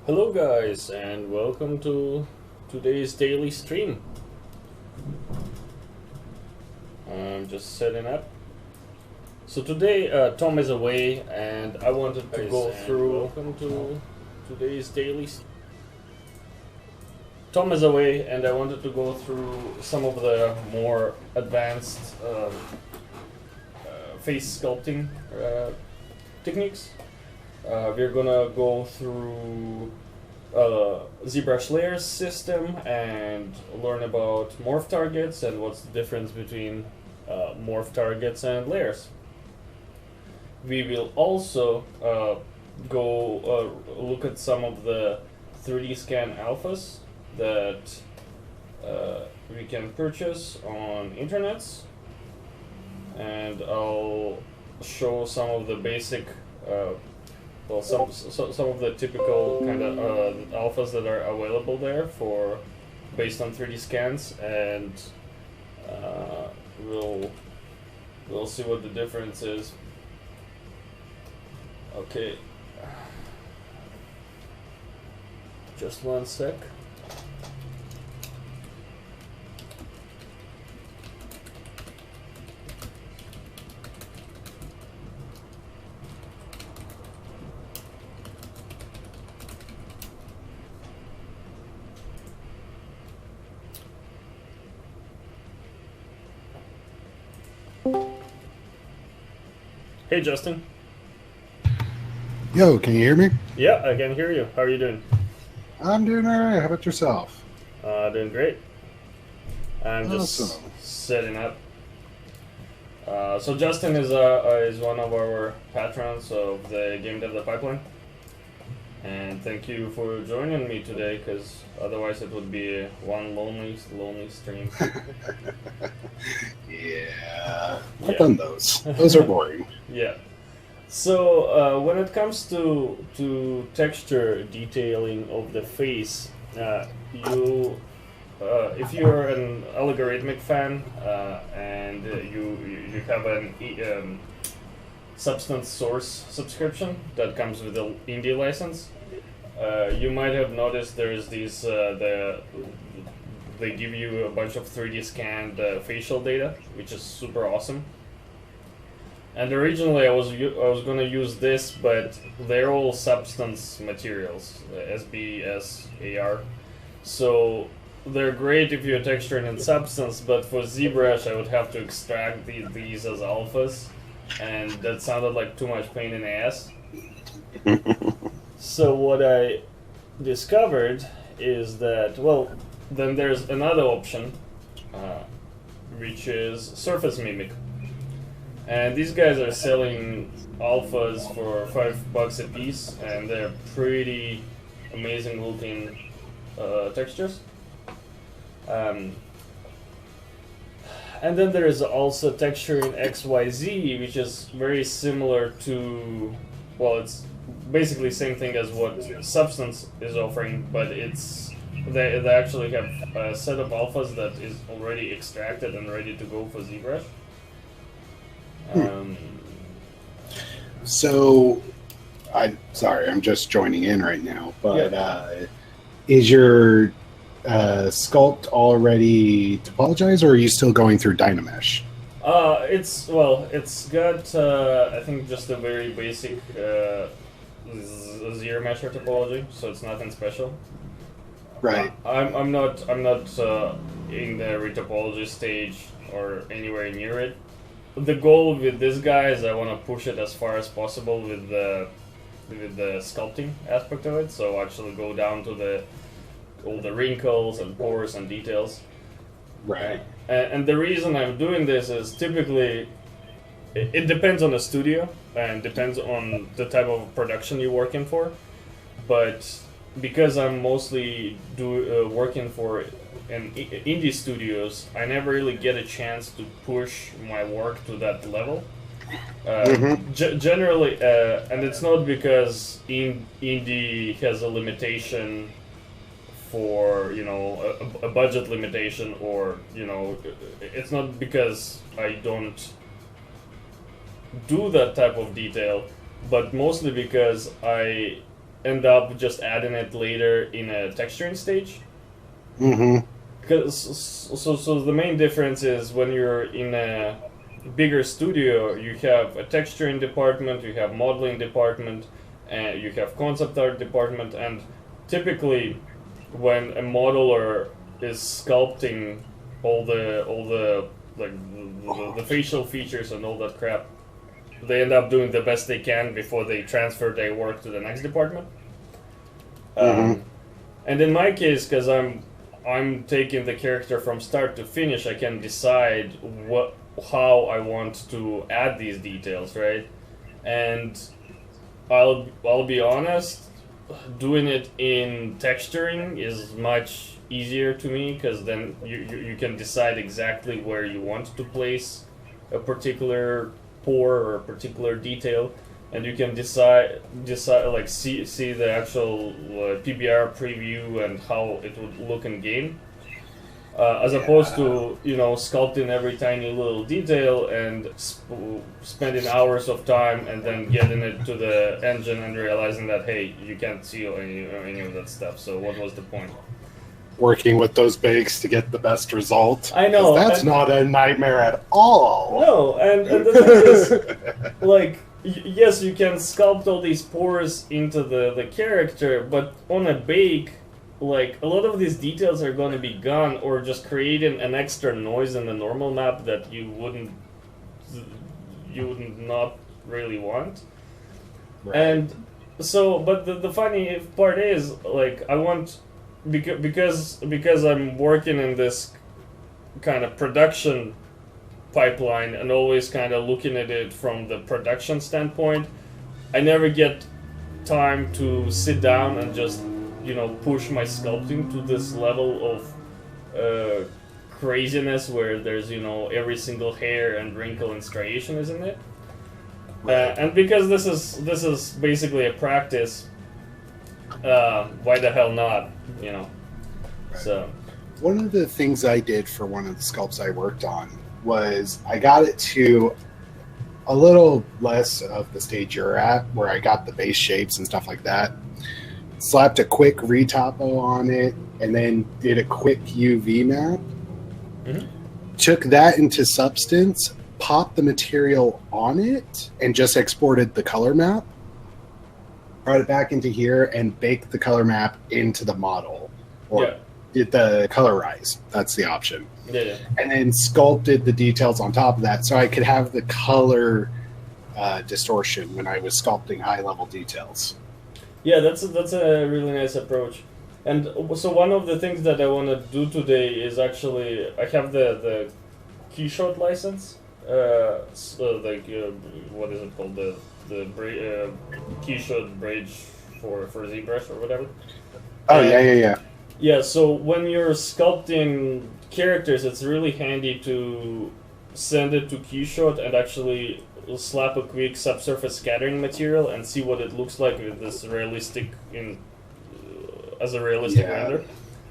Hello guys and welcome to today's daily stream. I'm just setting up. So today Tom is away and I wanted to go through welcome to today's daily Tom is away and I wanted to go through some of the more advanced face sculpting techniques. We're gonna go through Zbrush layers system and learn about morph targets and what's the difference between morph targets and layers. We will also go look at some of the 3D scan alphas that we can purchase on internets, and I'll show some of the basic some of the typical kind of alphas that are available there for based on 3D scans, and we'll see what the difference is. Okay, just one sec. Hey Justin. Yo, can you hear me? Yeah, I can hear you. How are you doing? I'm doing all right. How about yourself? Doing great. I'm just Awesome. setting up. So Justin is one of our patrons of the Game Dev the Pipeline, and thank you for joining me today, because otherwise it would be one lonely stream. Yeah, I've done those. Those are boring. Yeah. So when it comes to texture detailing of the face, you if you're an algorithmic fan and you have an Substance Source subscription that comes with the indie license, you might have noticed there's these they give you a bunch of 3D scanned facial data, which is super awesome. And originally I was going to use this, but they're all substance materials, SBSAR. So they're great if you're texturing in substance, but for ZBrush I would have to extract these as alphas, and that sounded like too much pain in the ass. So what I discovered is that, well, then there's another option, which is Surface Mimic. And these guys are selling alphas for $5 a piece, and they're pretty amazing looking textures. And then there is also texture in XYZ, which is very similar to, well, it's basically the same thing as what Substance is offering, but they actually have a set of alphas that is already extracted and ready to go for ZBrush. So, I'm just joining in right now, but is your sculpt already topologized, or are you still going through Dynamesh? It's got I think just a very basic zero measure topology, so it's nothing special. Right. I'm not in the retopology stage or anywhere near it. The goal with this guy is I want to push it as far as possible with the sculpting aspect of it, so actually go down to all the wrinkles and pores and details. Right. And the reason I'm doing this is typically it depends on the studio and depends on the type of production you're working for, but because I'm mostly working for indie studios, I never really get a chance to push my work to that level. Generally, and it's not because indie has a limitation for, a budget limitation, or, it's not because I don't do that type of detail, but mostly because I end up just adding it later in a texturing stage. Mm-hmm. So the main difference is when you're in a bigger studio, you have a texturing department, you have modeling department, and you have concept art department, and typically when a modeler is sculpting all the like the facial features and all that crap, they end up doing the best they can before they transfer their work to the next department. And in my case, because I'm taking the character from start to finish, I can decide how I want to add these details, right? And I'll be honest, doing it in texturing is much easier to me, because then you can decide exactly where you want to place a particular pore or a particular detail, and you can decide like see the actual PBR preview and how it would look in game, as opposed to sculpting every tiny little detail and spending hours of time and then getting it to the engine and realizing that, hey, you can't see any of that stuff, so what was the point? Working with those bakes to get the best result. I know. That's not a nightmare at all. No, and the thing is, like, yes, you can sculpt all these pores into the character, but on a bake, like, a lot of these details are going to be gone, or just creating an extra noise in the normal map that you would not really want. Right. And so, but the funny part is, like, I want, because I'm working in this kind of production pipeline and always kind of looking at it from the production standpoint, I never get time to sit down and just push my sculpting to this level of craziness where there's every single hair and wrinkle and striation is in it. And because this is basically a practice, why the hell not? Right. So one of the things I did for one of the sculpts I worked on was I got it to a little less of the stage you're at, where I got the base shapes and stuff like that, slapped a quick retopo on it, and then did a quick UV map. Took that into Substance, popped the material on it, and just exported the color map. Brought it back into here and baked the color map into the model, or did the colorize. That's the option. Yeah. And then sculpted the details on top of that, so I could have the color distortion when I was sculpting high level details. Yeah, that's a really nice approach. And so one of the things that I want to do today is actually, I have the Keyshot license, what is it called, the Keyshot bridge for ZBrush or whatever. Oh, yeah. Yeah, so when you're sculpting characters, it's really handy to send it to Keyshot and actually slap a quick subsurface scattering material and see what it looks like with this realistic as a realistic render.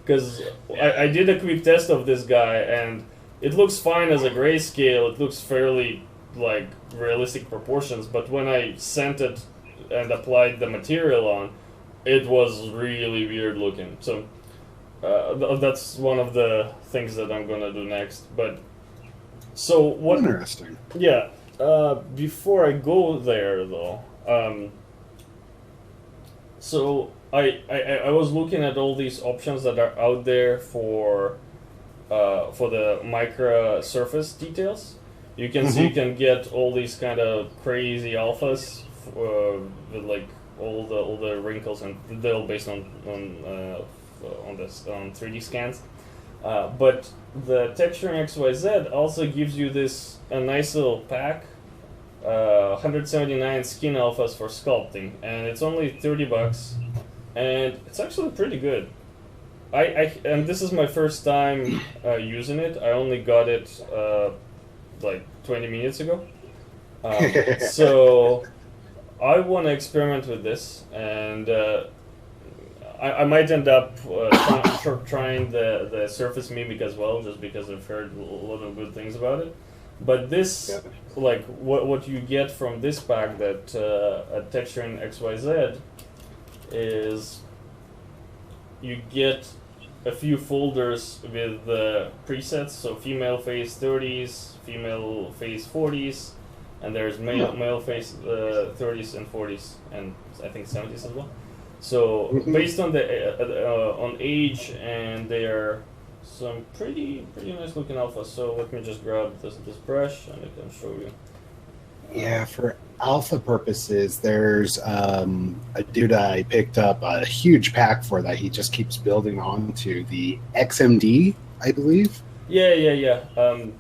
Because I did a quick test of this guy, and it looks fine as a grayscale. It looks fairly like realistic proportions, but when I sent it and applied the material on, it was really weird looking. So that's one of the things that I'm gonna do next. But so what? Interesting. Yeah. Before I go there, though, so I was looking at all these options that are out there for the micro surface details. You can see you can get all these kind of crazy alphas with like all the wrinkles, and they're all based on 3D scans. But the Texturing XYZ also gives you a nice little pack, 179 skin alphas for sculpting, and it's only $30, and it's actually pretty good. And this is my first time using it. I only got it like 20 minutes ago. So I want to experiment with this, and I might end up trying the Surface Mimic as well, just because I've heard a lot of good things about it. But this, like, what you get from this pack, that Texturing XYZ, is you get a few folders with the presets, so female face 30s, female face 40s, and there's male face 30s and 40s, and I think 70s as well. So based on the on age, and they are some pretty nice looking alpha. So let me just grab this brush and I can show you. Yeah, for alpha purposes, there's a dude I picked up a huge pack for that he just keeps building on to, the XMD, I believe. Yeah.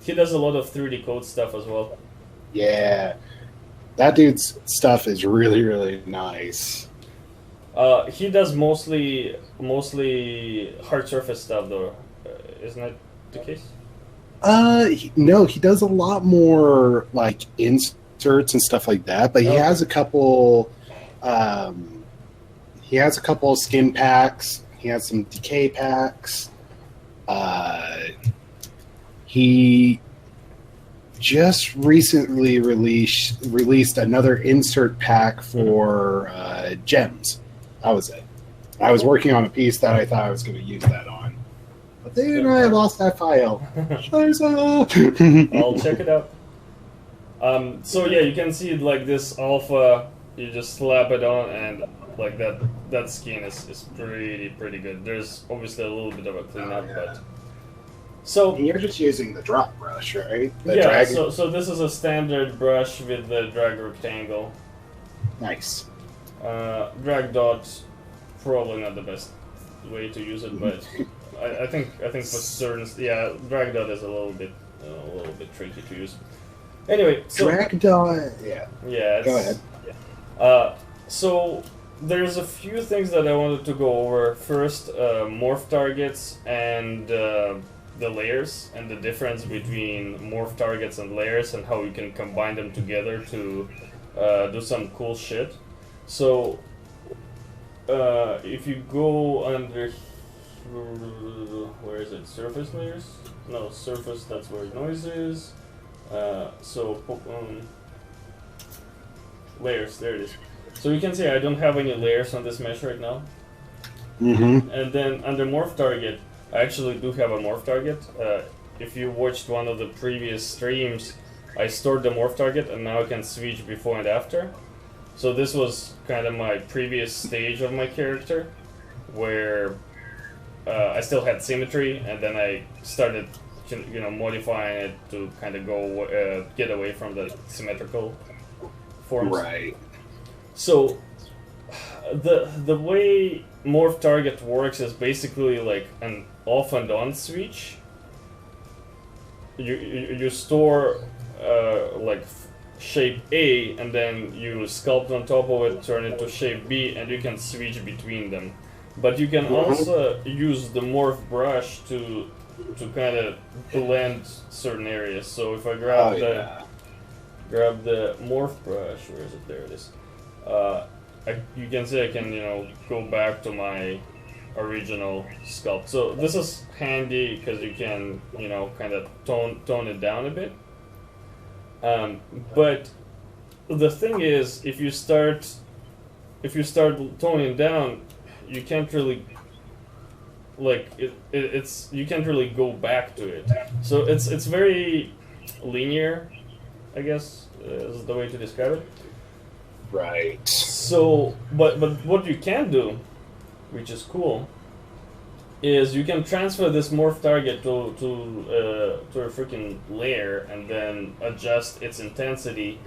He does a lot of 3D code stuff as well. Yeah, that dude's stuff is really nice. He does mostly hard surface stuff, though. Isn't that the case? No, he does a lot more like inserts and stuff like that. But he has a couple. He has a couple skin packs. He has some decay packs. He just recently released another insert pack for gems. That was it. I was working on a piece that I thought I was going to use that on, but then I lost that file. I'll check it out. So yeah, you can see like this alpha. You just slap it on, and like that skin is pretty good. There's obviously a little bit of a cleanup, but so and you're just using the drop brush, right? Yeah. So this is a standard brush with the drag rectangle. Nice. Drag dot, probably not the best way to use it, but I think for certain, drag dot is a little bit tricky to use. Anyway, so drag dot, yeah. Go ahead. So there's a few things that I wanted to go over. First, morph targets and the layers, and the difference between morph targets and layers, and how you can combine them together to do some cool shit. So, if you go under, where is it? Surface layers? No, surface, that's where noise is. Layers, there it is. So you can see I don't have any layers on this mesh right now. And then under morph target, I actually do have a morph target. If you watched one of the previous streams, I stored the morph target, and now I can switch before and after. So this was kind of my previous stage of my character, where I still had symmetry, and then I started, modifying it to kind of go get away from the symmetrical forms. Right. So the way morph target works is basically like an off and on switch. You store like shape A, and then you sculpt on top of it, turn it to shape B, and you can switch between them. But you can also use the morph brush to kind of blend certain areas. So if I grab the morph brush, where is it? There it is. You can see I can go back to my original sculpt. So this is handy because you can kind of tone it down a bit. But the thing is, if you start toning down, you can't really you can't really go back to it. So it's very linear, I guess is the way to describe it. Right. So, but what you can do, which is cool, is you can transfer this morph target to a freaking layer, and then adjust its intensity,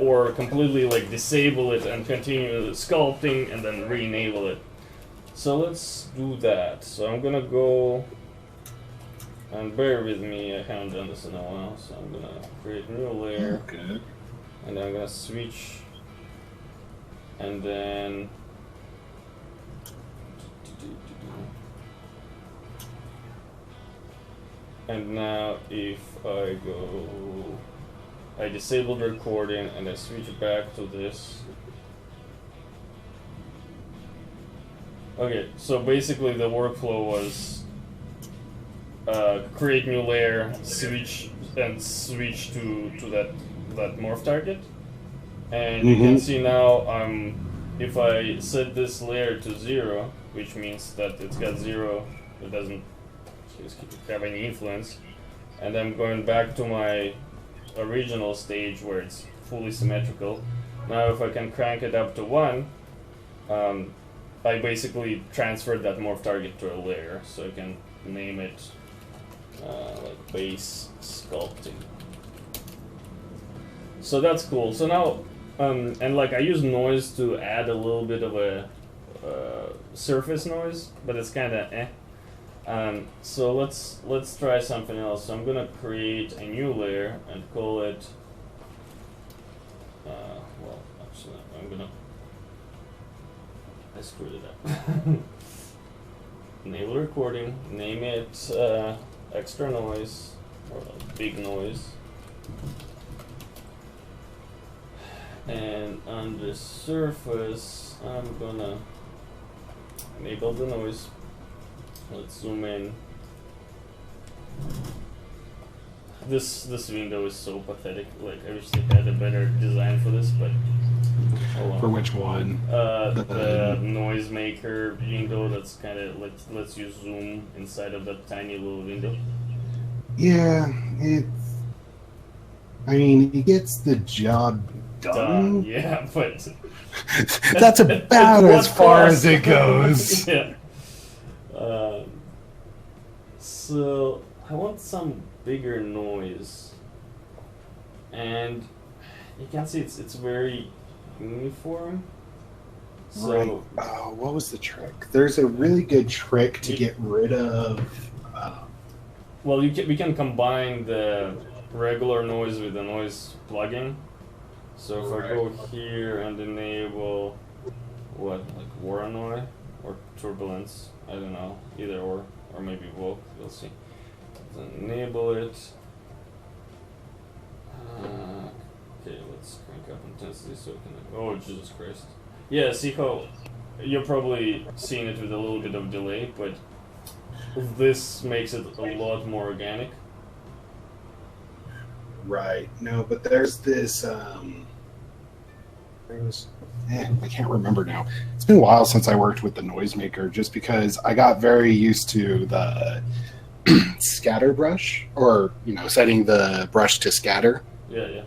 or completely disable it and continue sculpting, and then re-enable it. So let's do that. So I'm gonna go, and bear with me, I haven't done this in a while. So I'm gonna create a new layer, Okay. and then I'm gonna switch, and then. And now if I disable the recording and I switch back to this. Okay, so basically the workflow was create new layer, switch to that morph target. And you can see now I'm if I set this layer to 0, which means that it's got 0, it doesn't have any influence, and I'm going back to my original stage where it's fully symmetrical. Now if I can crank it up to 1, I basically transferred that morph target to a layer, so I can name it like base sculpting. So that's cool. So now, and like I use noise to add a little bit of a surface noise, but it's kind of eh. So let's try something else. So I'm gonna create a new layer and call it. Well, actually, I screwed it up. Enable recording. Name it extra noise or big noise. And on the surface, I'm gonna enable the noise. Let's zoom in. This window is so pathetic. Like I wish they had a better design for this, but hold on. For which one? The noisemaker window. That's kind of lets you zoom inside of that tiny little window. Yeah, I mean, it gets the job done. Yeah, but that's about as far as it goes. Yeah. So I want some bigger noise, and you can see it's very uniform. So right. What was the trick? There's a really good trick to get rid of. Well, we can combine the regular noise with the noise plugin. So if I go here and enable like Voronoi or turbulence, I don't know, either or maybe both. We'll see. Enable it. Okay, let's crank up intensity so we can. Oh, Jesus Christ! Yeah, see how you're probably seeing it with a little bit of delay, but this makes it a lot more organic. Right. No, but there's this. I can't remember now. It's been a while since I worked with the noisemaker, just because I got very used to the scatter brush, or setting the brush to scatter. Yeah.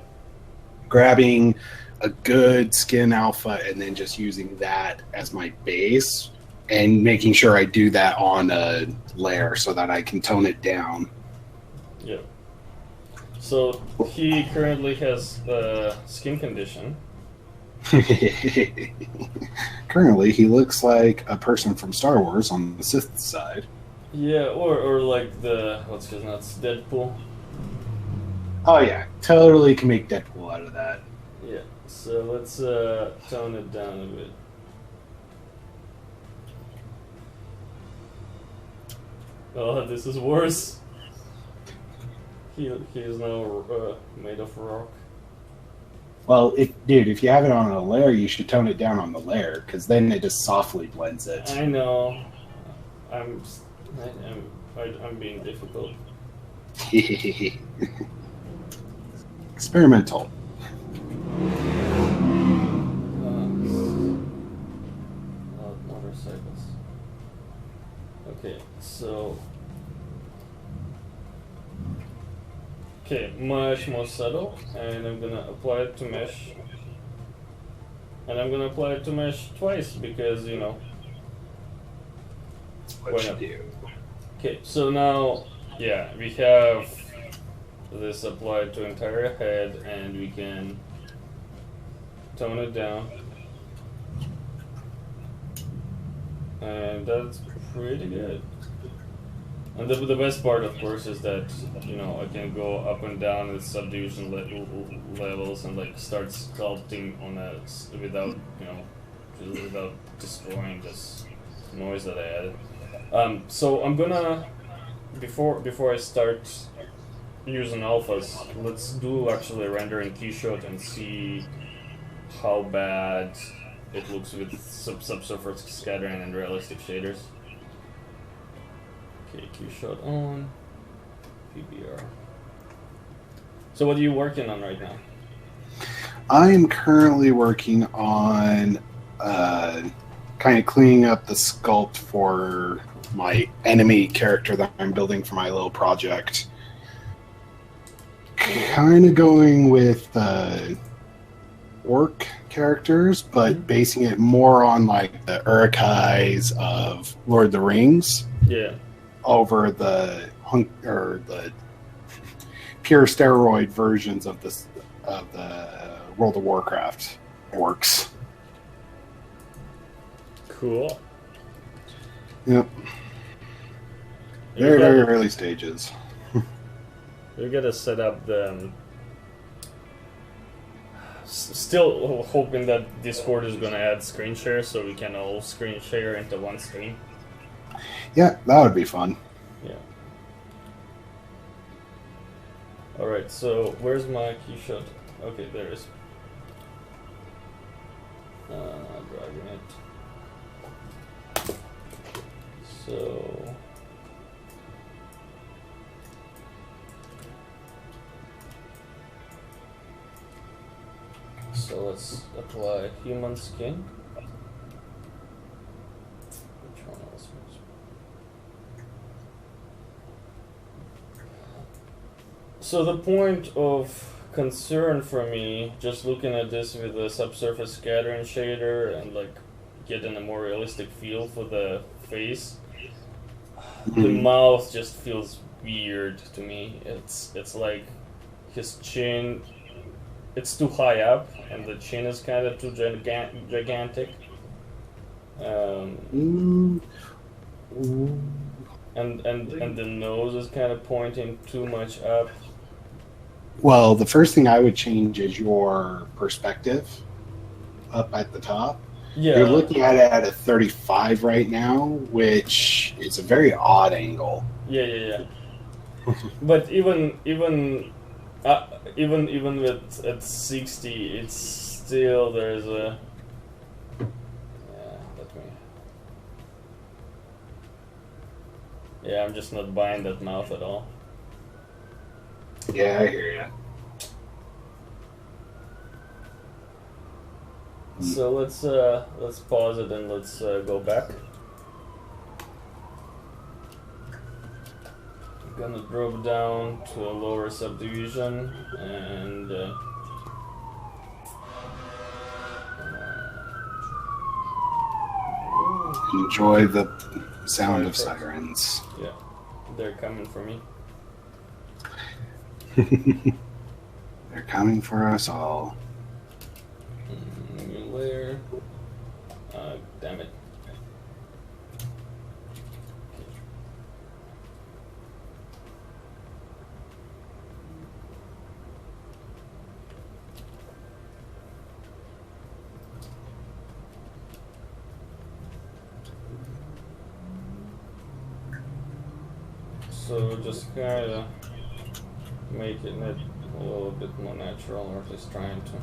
Grabbing a good skin alpha and then just using that as my base, and making sure I do that on a layer so that I can tone it down. Yeah. So he currently has skin condition. Currently, he looks like a person from Star Wars on the Sith side. Yeah, or like the what's his nuts, Deadpool. Oh yeah, totally can make Deadpool out of that. Yeah. So let's tone it down a bit. Oh, this is worse. He is now made of rock. Well, if you have it on a layer, you should tone it down on the layer, because then it just softly blends it. I know. I'm being difficult. Experimental. Motorcycles. Okay, so. Okay, much more subtle, and I'm gonna apply it to mesh. And I'm gonna apply it to mesh twice because, What you do? Okay, so now, yeah, we have this applied to entire head, and we can tone it down. And that's pretty good. And the best part, of course, is that I can go up and down with subdivision levels and like start sculpting on without without destroying this noise that I added. So I'm gonna before I start using alphas, let's do actually a rendering keyshot and see how bad it looks with subsurface scattering and realistic shaders. Okay, keyshot on, PBR. So what are you working on right now? I am currently working on kind of cleaning up the sculpt for my enemy character that I'm building for my little project. Kind of going with orc characters, but basing it more on like the Urukais of Lord of the Rings. Yeah. Over the pure steroid versions of the World of Warcraft orcs. Cool. Yep. Very, very early stages. You gotta set up the. Still hoping that Discord is gonna add screen share so we can all screen share into one screen. Yeah, that would be fun. Yeah. Alright, so where's my key shot? Okay, there it is. Dragging it. So. So let's apply human skin. Which one else was? So the point of concern for me, just looking at this with the subsurface scattering shader and like getting a more realistic feel for the face, the mouth just feels weird to me. It's like his chin. It's too high up, and the chin is kind of too gigantic. And the nose is kind of pointing too much up. Well, the first thing I would change is your perspective up at the top. Yeah. You're looking at it at a 35 right now, which is a very odd angle. Yeah. But even with at 60, it's still there's a. Yeah, I'm just not buying that mouth at all. Yeah, I hear you. So let's pause it and let's go back. I'm gonna drop down to a lower subdivision and enjoy the sound of sirens. Yeah, they're coming for me. They're coming for us all. New layer. Damn it. So just kind of making it a little bit more natural, or at least trying to.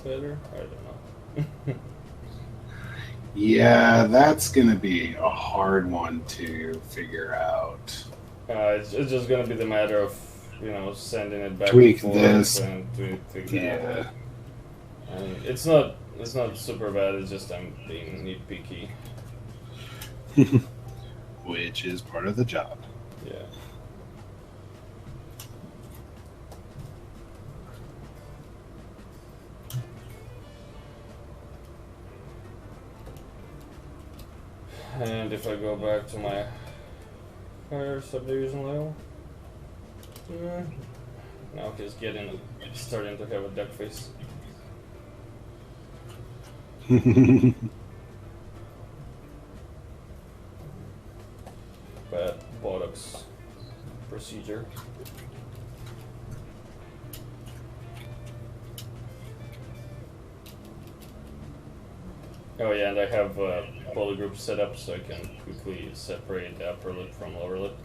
Better? I don't know. Yeah, that's gonna be a hard one to figure out. It's just gonna be the matter of, sending it back tweak and forth this and tweak yeah that. And it's not It's not super bad. It's just I'm being nitpicky. Which is part of the job. Yeah. And if I go back to my higher subdivision level, now he's starting to have a duck face. Bad botox procedure. Oh yeah, and I have polygroup set up so I can quickly separate the upper lip from lower lip.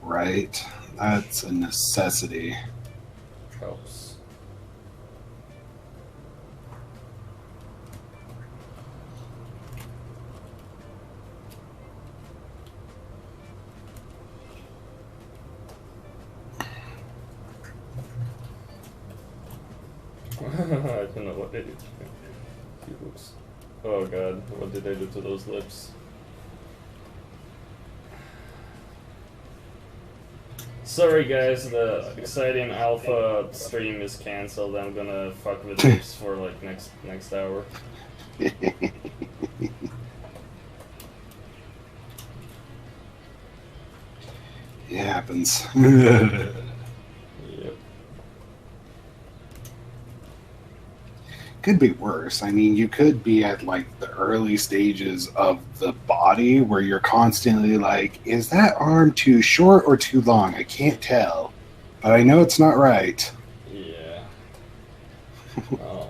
Right. That's a necessity. Helps. I don't know what they did. Oops. Oh god, what did I do to those lips? Sorry guys, the exciting alpha stream is cancelled. I'm gonna fuck with lips for like next hour. It happens. Yep. Could be worse. I mean, you could be at like the early stages of the body where you're constantly like, is that arm too short or too long? I can't tell, but I know it's not right. Yeah. Oh.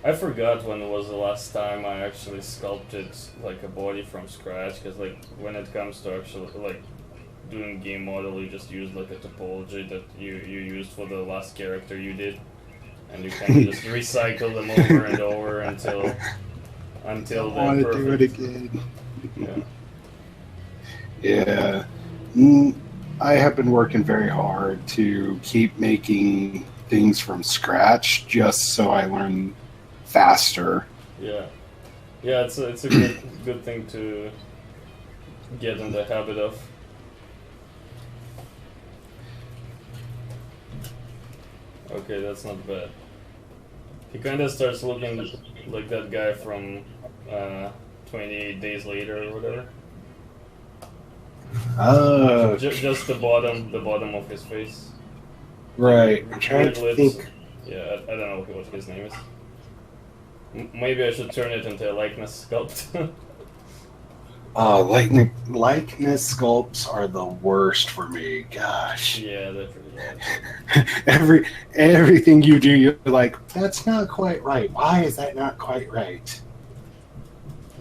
I forgot when was the last time I actually sculpted like a body from scratch, because like when it comes to actually like doing game model, you just use like a topology that you used for the last character you did. And you kind of just recycle them over and over until they're perfect. Do it again. Yeah. Yeah. I have been working very hard to keep making things from scratch just so I learn faster. Yeah. Yeah, it's a good thing to get in the habit of. Okay, that's not bad. He kind of starts looking like that guy from 28 Days Later or whatever. Just the bottom of his face. Right. I'm trying Weird to lips. think. Yeah, I don't know what his name is. Maybe I should turn it into a likeness sculpt. Likeness sculpts are the worst for me. Gosh. Yeah, they're pretty bad. Everything you do, you're like, that's not quite right. Why is that not quite right?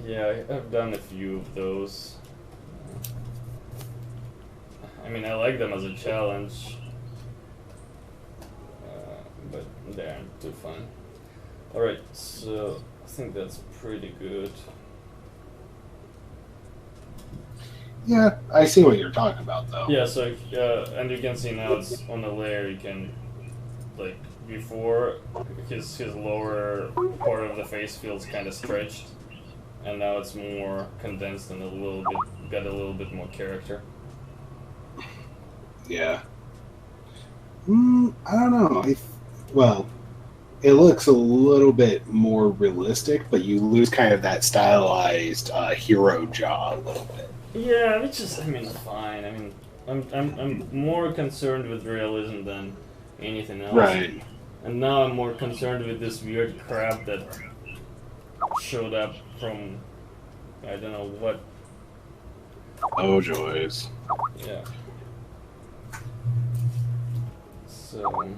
Yeah, I've done a few of those. I mean, I like them as a challenge, but they aren't too fun. Alright, so I think that's pretty good. Yeah, I see what you're talking about, though. Yeah, so, and you can see now it's on the layer, you can, like, before, his lower part of the face feels kind of stretched, and now it's more condensed and got a little bit more character. Yeah. I don't know. Well, it looks a little bit more realistic, but you lose kind of that stylized hero jaw a little bit. Yeah, which is, I mean, fine. I mean, I'm more concerned with realism than anything else. Right. And now I'm more concerned with this weird crap that showed up from, I don't know what. Oh, joys. Yeah. So,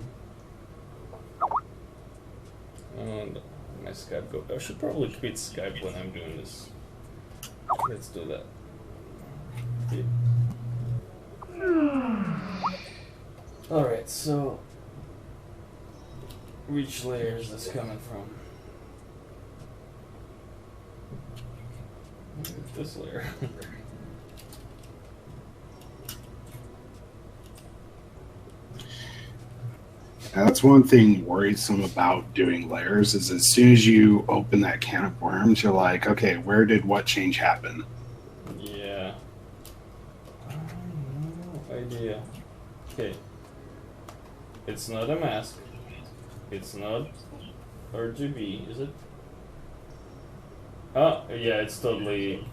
and my Skype go. I should probably quit Skype when I'm doing this. Let's do that. Alright, so which layer is this coming from? This layer. And that's one thing worrisome about doing layers is as soon as you open that can of worms, you're like, okay, where did what change happen? Yeah. No idea. Okay. It's not a mask. It's not RGB, is it? Oh, yeah, it's totally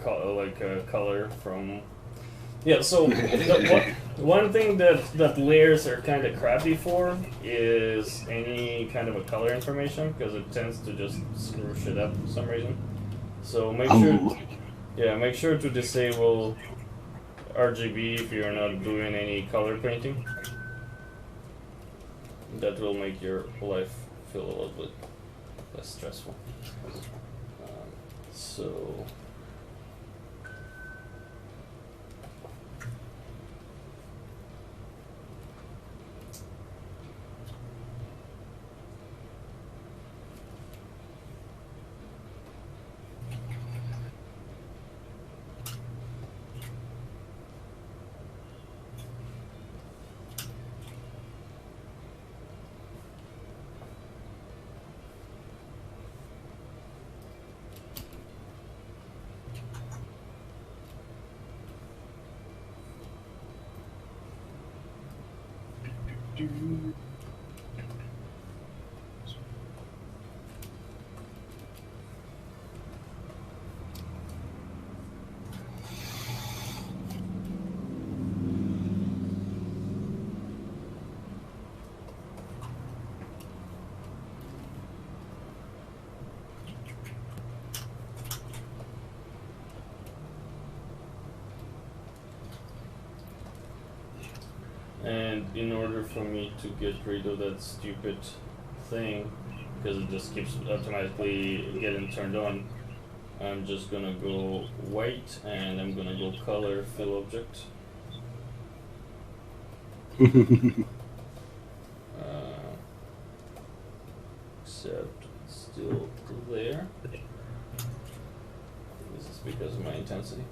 like a color from. Yeah, so one thing that layers are kind of crappy for is any kind of a color information, because it tends to just screw shit up for some reason. So make sure to disable RGB if you're not doing any color painting. That will make your life feel a little bit less stressful. So. And in order for me to get rid of that stupid thing, because it just keeps automatically getting turned on, I'm just gonna go white and I'm gonna go color fill object. Except it's still there. This is because of my intensity.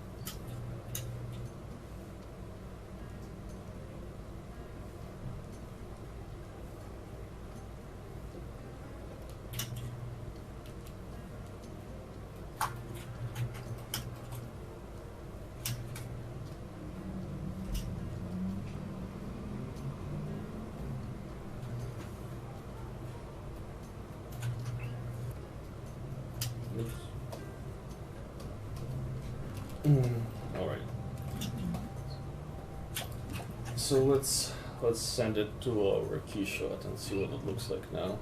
All right. So let's send it to our key shot and see what it looks like now.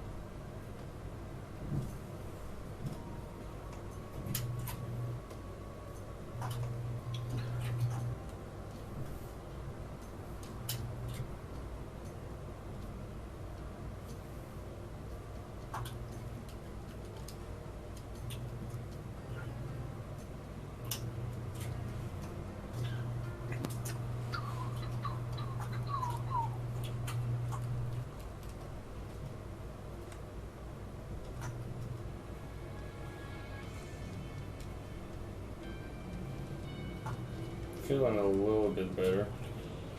Feeling a little bit better,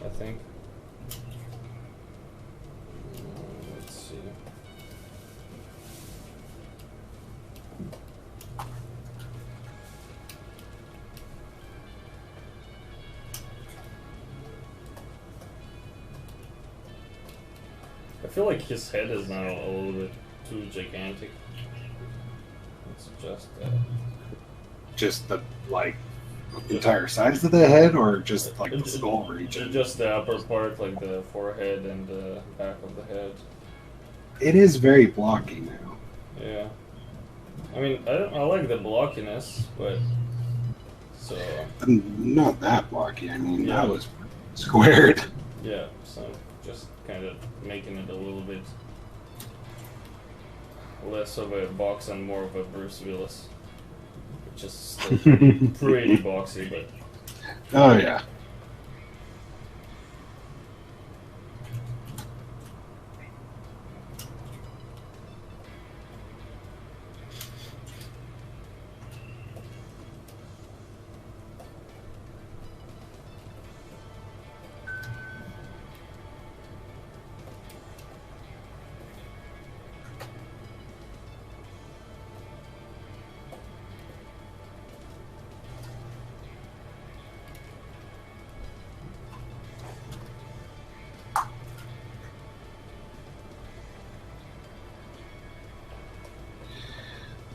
I think. Let's see. I feel like his head is now a little bit too gigantic. Let's adjust that. Just the, like, entire size of the head, or just like the skull region? Just the upper part, like the forehead and the back of the head. It is very blocky now. Yeah. I mean, I like the blockiness, but so. Not that blocky. I mean, Yeah. that was squared. Yeah. So just kind of making it a little bit less of a box and more of a Bruce Willis. Just still pretty boxy, but. Oh yeah.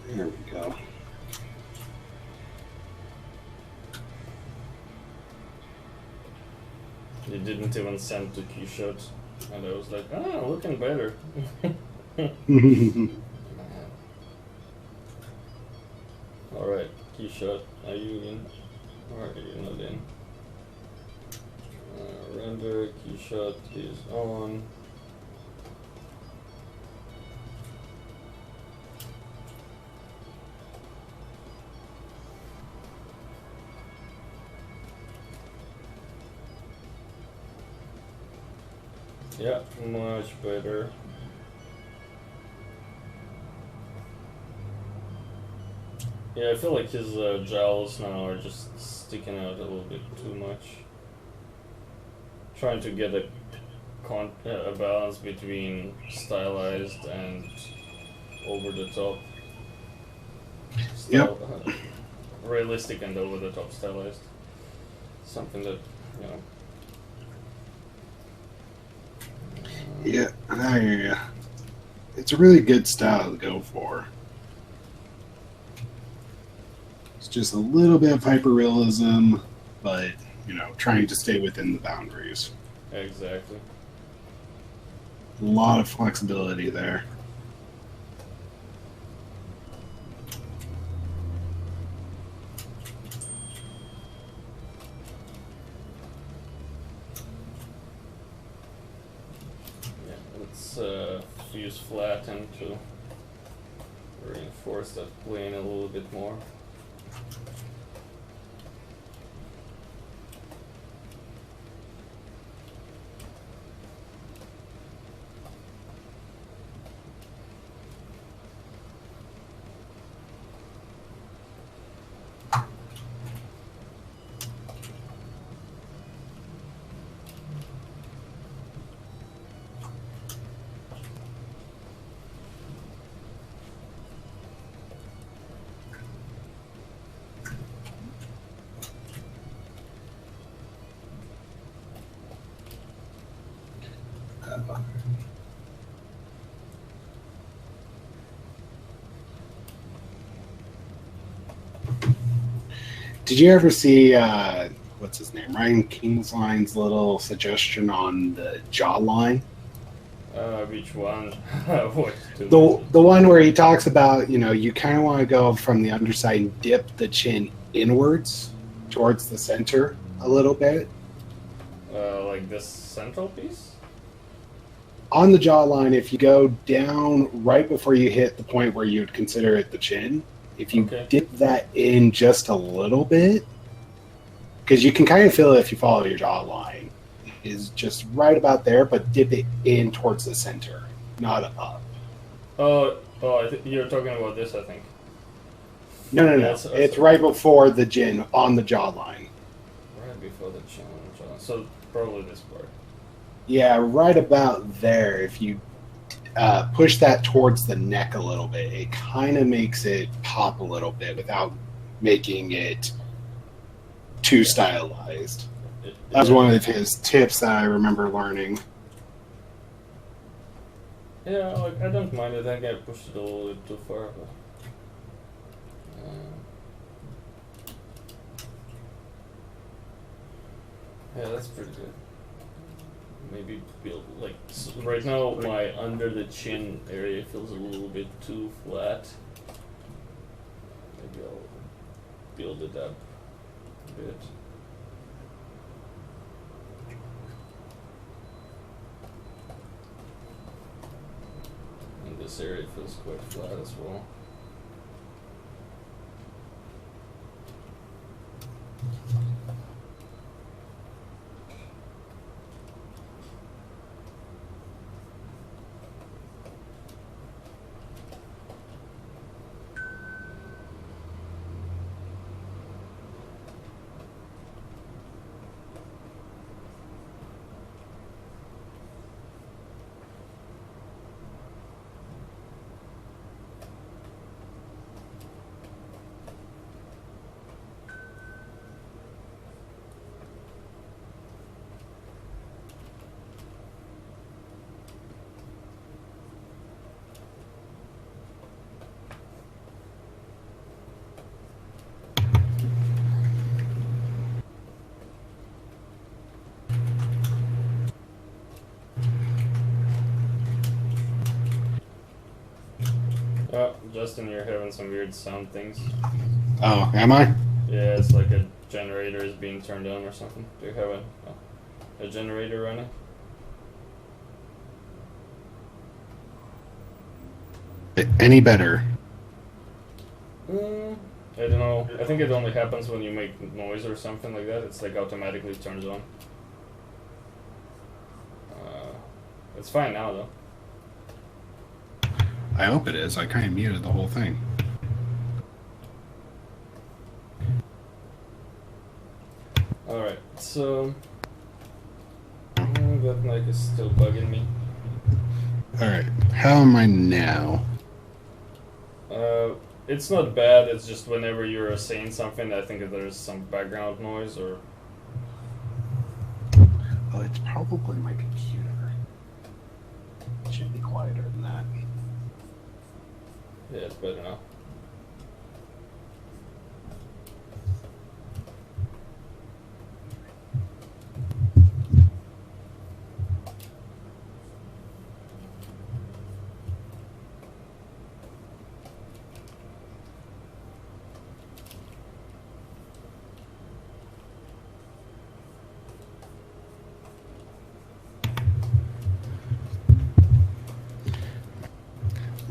There we go. You didn't even send to key shots, and I was like, ah, looking better. Alright, key shot, are you in? Or are you not in? Render, key shot is on. Yeah, much better. Yeah, I feel like his jowls now are just sticking out a little bit too much. Trying to get a balance between stylized and over the top. Yep. Realistic and over the top stylized. Something that, you know. Yeah, I hear ya. It's a really good style to go for. It's just a little bit of hyperrealism, but, you know, trying to stay within the boundaries. Exactly. A lot of flexibility there. Let's fuse flatten to reinforce that plane a little bit more. Did you ever see what's his name? Ryan Kingsline's little suggestion on the jawline? Which one? What? The one where he talks about, you know, you kind of want to go from the underside and dip the chin inwards towards the center a little bit. Like this central piece? On the jawline, if you go down right before you hit the point where you'd consider it the chin, if you dip that in just a little bit, because you can kind of feel it if you follow your jawline, is just right about there, but dip it in towards the center, not up. You're talking about this, I think. No. It's right before the chin on the jawline. Right before the chin on the jawline. So probably this part. Yeah, right about there. If you push that towards the neck a little bit, it kind of makes it pop a little bit without making it too stylized. That was one of his tips that I remember learning. Yeah, like I don't mind it. I think I pushed it a little bit too far. But, yeah, that's pretty good. Maybe build like right now. My under the chin area feels a little bit too flat. Maybe I'll build it up a bit. And this area feels quite flat as well. Dustin, you're having some weird sound things. Oh, am I? Yeah, it's like a generator is being turned on or something. Do you have a generator running? Any better? I don't know. I think it only happens when you make noise or something like that. It's like automatically turns on. It's fine now though. I hope it is. I kind of muted the whole thing. Alright, so... that mic is still bugging me. Alright, how am I now? It's not bad, it's just whenever you're saying something, I think that there's some background noise or... Oh, it's probably my computer. It should be quieter than that. Yeah, it's better now.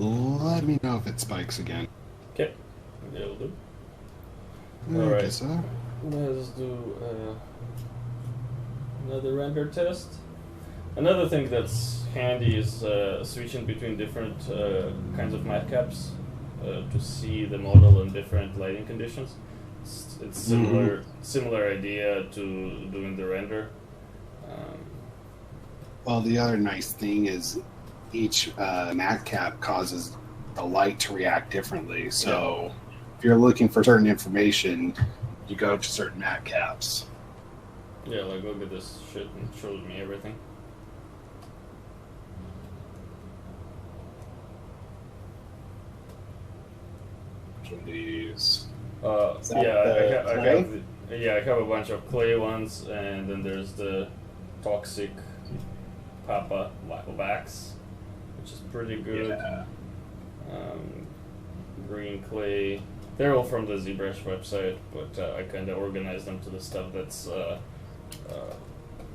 Let me know if it spikes again. Okay, it'll do. I Alright. guess so. Let's do another render test. Another thing that's handy is switching between different kinds of matcaps to see the model in different lighting conditions. It's similar idea to doing the render. Well, the other nice thing is each matcap causes the light to react differently. So if you're looking for certain information, you go to certain matcaps. Yeah, like look at this shit and it shows me everything. Which one do you use? I have a bunch of clay ones, and then there's the toxic Papa wax, which is pretty good. Yeah. Green clay. They're all from the Zbrush website, but I kind of organized them to the stuff that's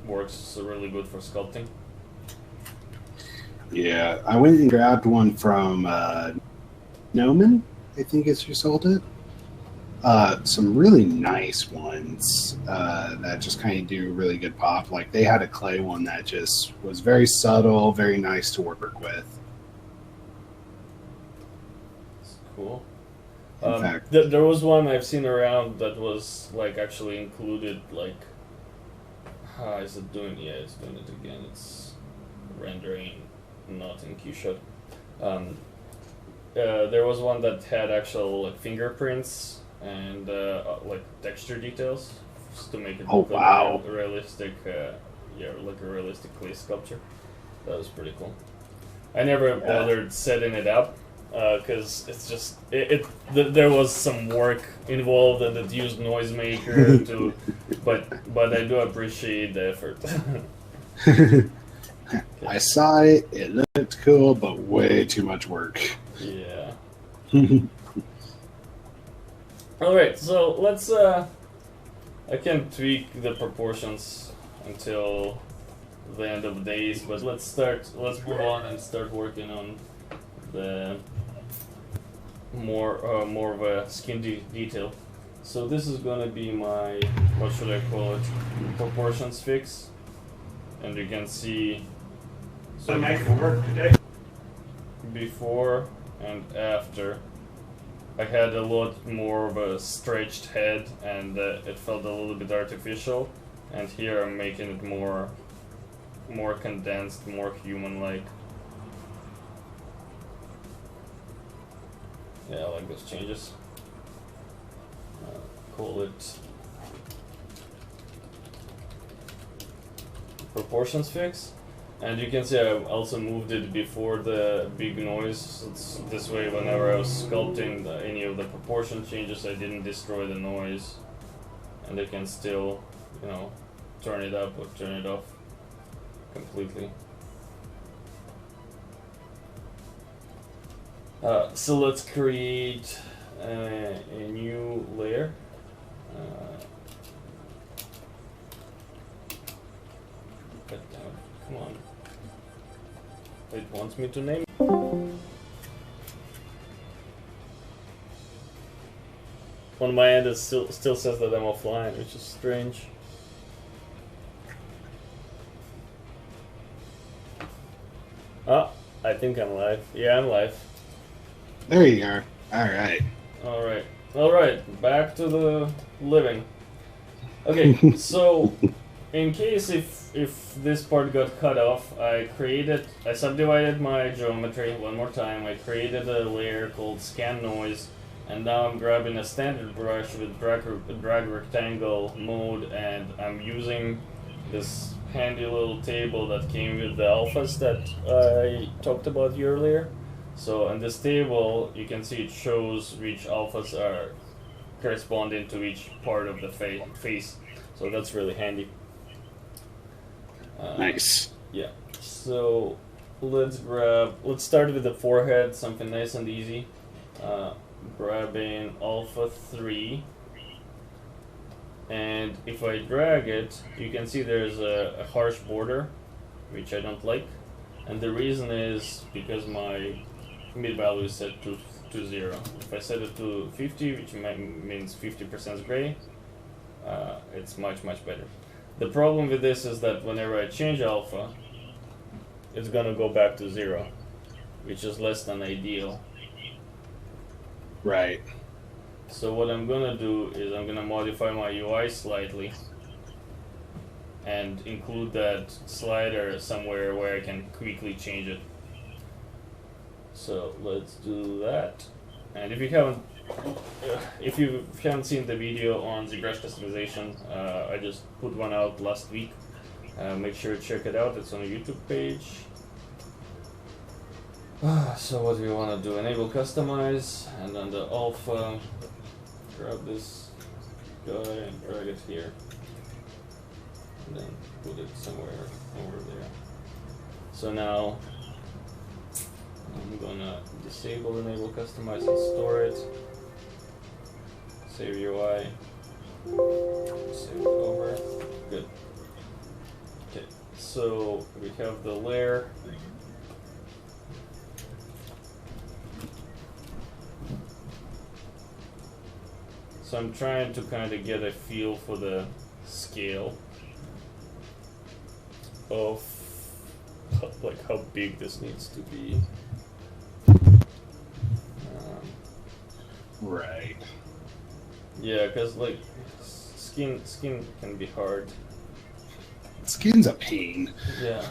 works really good for sculpting. Yeah, I went and grabbed one from Noman, I think it's who sold it. Some really nice ones that just kind of do really good pop. Like they had a clay one that just was very subtle, very nice to work with. It's cool. In fact, there was one I've seen around that was like actually included. Like, how is it doing? Yeah, it's doing it again. It's rendering, not in QShot. There was one that had actual like fingerprints and like texture details just to make it look like a realistic, like a realistic clay sculpture. That was pretty cool. I never bothered setting it up because it's just there was some work involved and it used Noisemaker to, but I do appreciate the effort. I saw it. It looked cool, but way too much work. Yeah. Alright, so let's I can tweak the proportions until the end of days, but let's move on and start working on the more of a skin detail. So this is gonna be my, what should I call it, proportions fix, and you can see so before and after. I had a lot more of a stretched head and it felt a little bit artificial, and here I'm making it more condensed, more human-like. Yeah, I like those changes. Call it proportions fix. And you can see I also moved it before the big noise. It's this way whenever I was sculpting any of the proportion changes, I didn't destroy the noise. And I can still, you know, turn it up or turn it off completely. So let's create a new layer. But come on. It wants me to name. On my end, it still says that I'm offline, which is strange. Ah, I think I'm live. Yeah, I'm live. There you are. All right. All right. Back to the living. Okay, so in case if this part got cut off, I subdivided my geometry one more time. I created a layer called Scan Noise, and now I'm grabbing a standard brush with drag rectangle mode, and I'm using this handy little table that came with the alphas that I talked about earlier. So in this table, you can see it shows which alphas are corresponding to each part of the face. So that's really handy. Nice. Yeah. So let's start with the forehead, something nice and easy. Grabbing alpha 3. And if I drag it, you can see there's a harsh border, which I don't like. And the reason is because my mid value is set to 0. If I set it to 50, which means 50% gray, it's much better. The problem with this is that whenever I change alpha, it's gonna go back to 0, which is less than ideal. Right. So what I'm gonna do is I'm gonna modify my UI slightly and include that slider somewhere where I can quickly change it. So let's do that. And if you haven't seen the video on Zbrush customization, I just put one out last week. Make sure to check it out. It's on a YouTube page. So what do we want to do? Enable customize, and then the alpha. Grab this guy and drag it here, and then put it somewhere over there. So now I'm gonna disable enable customize and store it. Save UI. Save it over. Good. Okay, so we have the layer. So I'm trying to kind of get a feel for the scale of like how big this needs to be. Right. Yeah, because like skin can be hard. Skin's a pain. Yeah.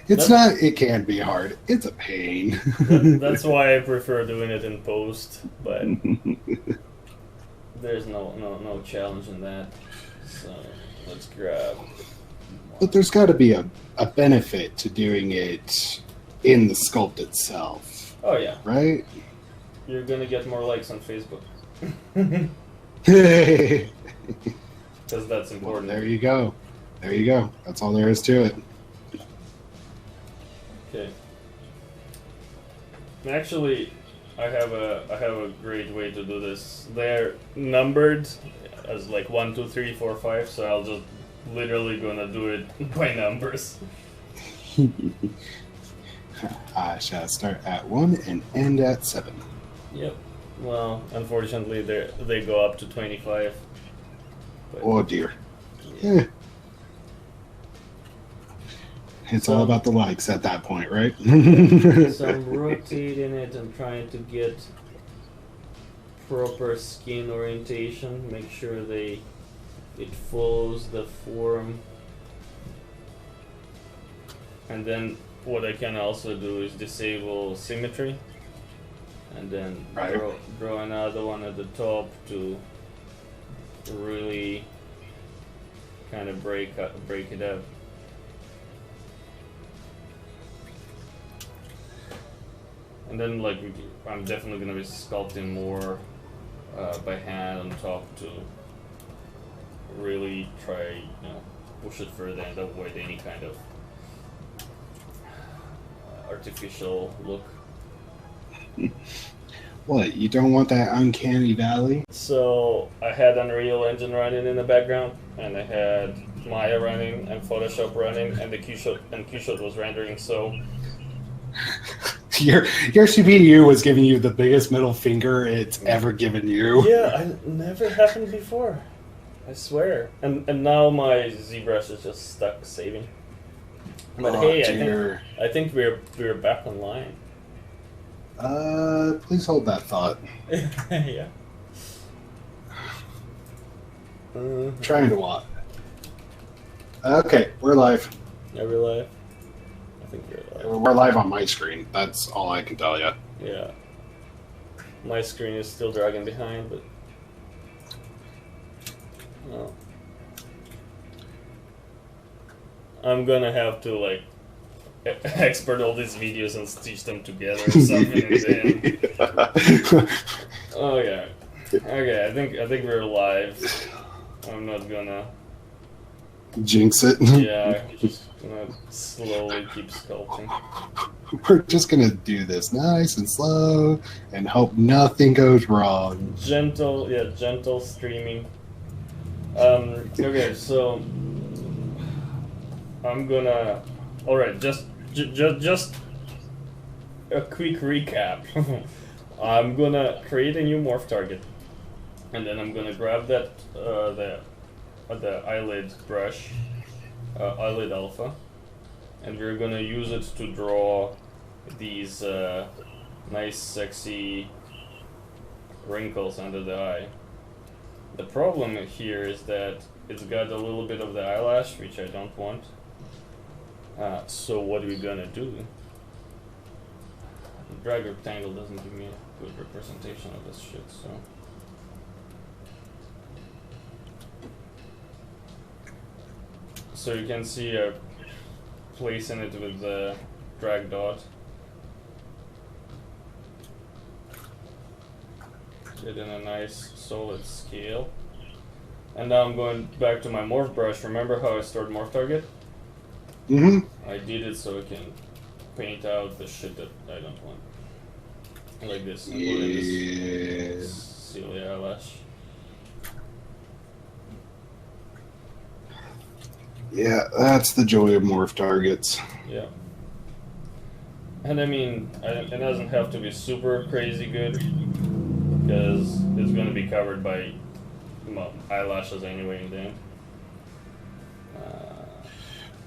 It can be hard. It's a pain. That's why I prefer doing it in post, but there's no challenge in that. So let's grab. But there's got to be a benefit to doing it in the sculpt itself. Oh yeah. Right? You're gonna get more likes on Facebook. Because that's important. Well, there you go. There you go. That's all there is to it. Okay. Actually, I have a great way to do this. They're numbered as like 1, 2, 3, 4, 5. So I'll just literally gonna do it by numbers. I shall start at 1 and end at 7. Yep. Well, unfortunately, they go up to 25. But Oh dear. yeah. It's all about the likes at that point, right? So I'm rotating it and trying to get proper skin orientation. Make sure it follows the form. And then what I can also do is disable symmetry, and then Right. draw another one at the top to really kind of break it up. And then, like, I'm definitely gonna be sculpting more by hand on top to really try, push it further and avoid any kind of artificial look. What, you don't want that uncanny valley? So I had Unreal Engine running in the background, and I had Maya running and Photoshop running, and the QShot was rendering. So Your CPU was giving you the biggest middle finger it's ever given you. yeah, I never happened before. I swear. And now my ZBrush is just stuck saving. But hey, dear. I think we're back online. Please hold that thought. Yeah. Trying to watch. Okay, we're live. Yeah, we're live. I think we're live. We're live on my screen. That's all I can tell you. Yeah. My screen is still dragging behind, but oh. I'm gonna have to like export all these videos and stitch them together or something. Oh yeah. Okay, I think we're live. I'm not gonna jinx it. Yeah, I'm just gonna slowly keep sculpting. We're just gonna do this nice and slow and hope nothing goes wrong. Gentle streaming. Okay, so I'm gonna. All right, just a quick recap. I'm gonna create a new morph target, and then I'm gonna grab that the eyelid brush, eyelid alpha, and we're gonna use it to draw these nice, sexy wrinkles under the eye. The problem here is that it's got a little bit of the eyelash, which I don't want. So what are we gonna do? The drag rectangle doesn't give me a good representation of this shit, so. So you can see a place in it with the drag dot. Get in a nice solid scale. And now I'm going back to my morph brush. Remember how I stored morph target? Mm-hmm. I did it so I can paint out the shit that I don't want. Like this. Yeah. This silly eyelash. Yeah, that's the joy of morph targets. Yeah. And I mean, it doesn't have to be super crazy good, because it's going to be covered by eyelashes anyway in the end.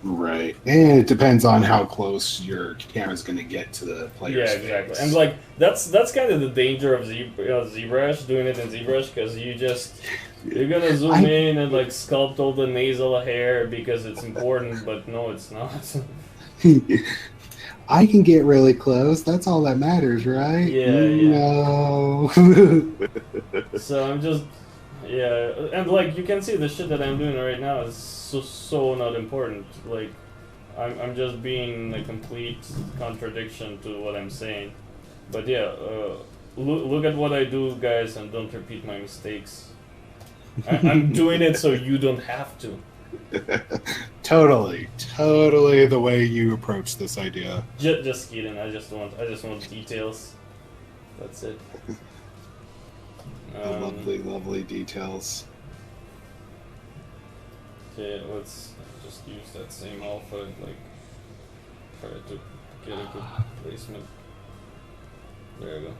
Right, and it depends on how close your camera's going to get to the player's Yeah, exactly. face. And like that's kind of the danger of ZBrush, doing it in ZBrush, because you're gonna zoom in and like sculpt all the nasal hair because it's important, but no, it's not. I can get really close. That's all that matters, right? Yeah. No. So I'm just, and like you can see the shit that I'm doing right now is so not important. Like I'm just being a complete contradiction to what I'm saying. But yeah, look at what I do, guys, and don't repeat my mistakes. I'm doing it so you don't have to. Totally the way you approach this idea. Just kidding. I just want details. That's it. Lovely details. Okay, let's just use that same alpha, like try to get a good placement. There you go.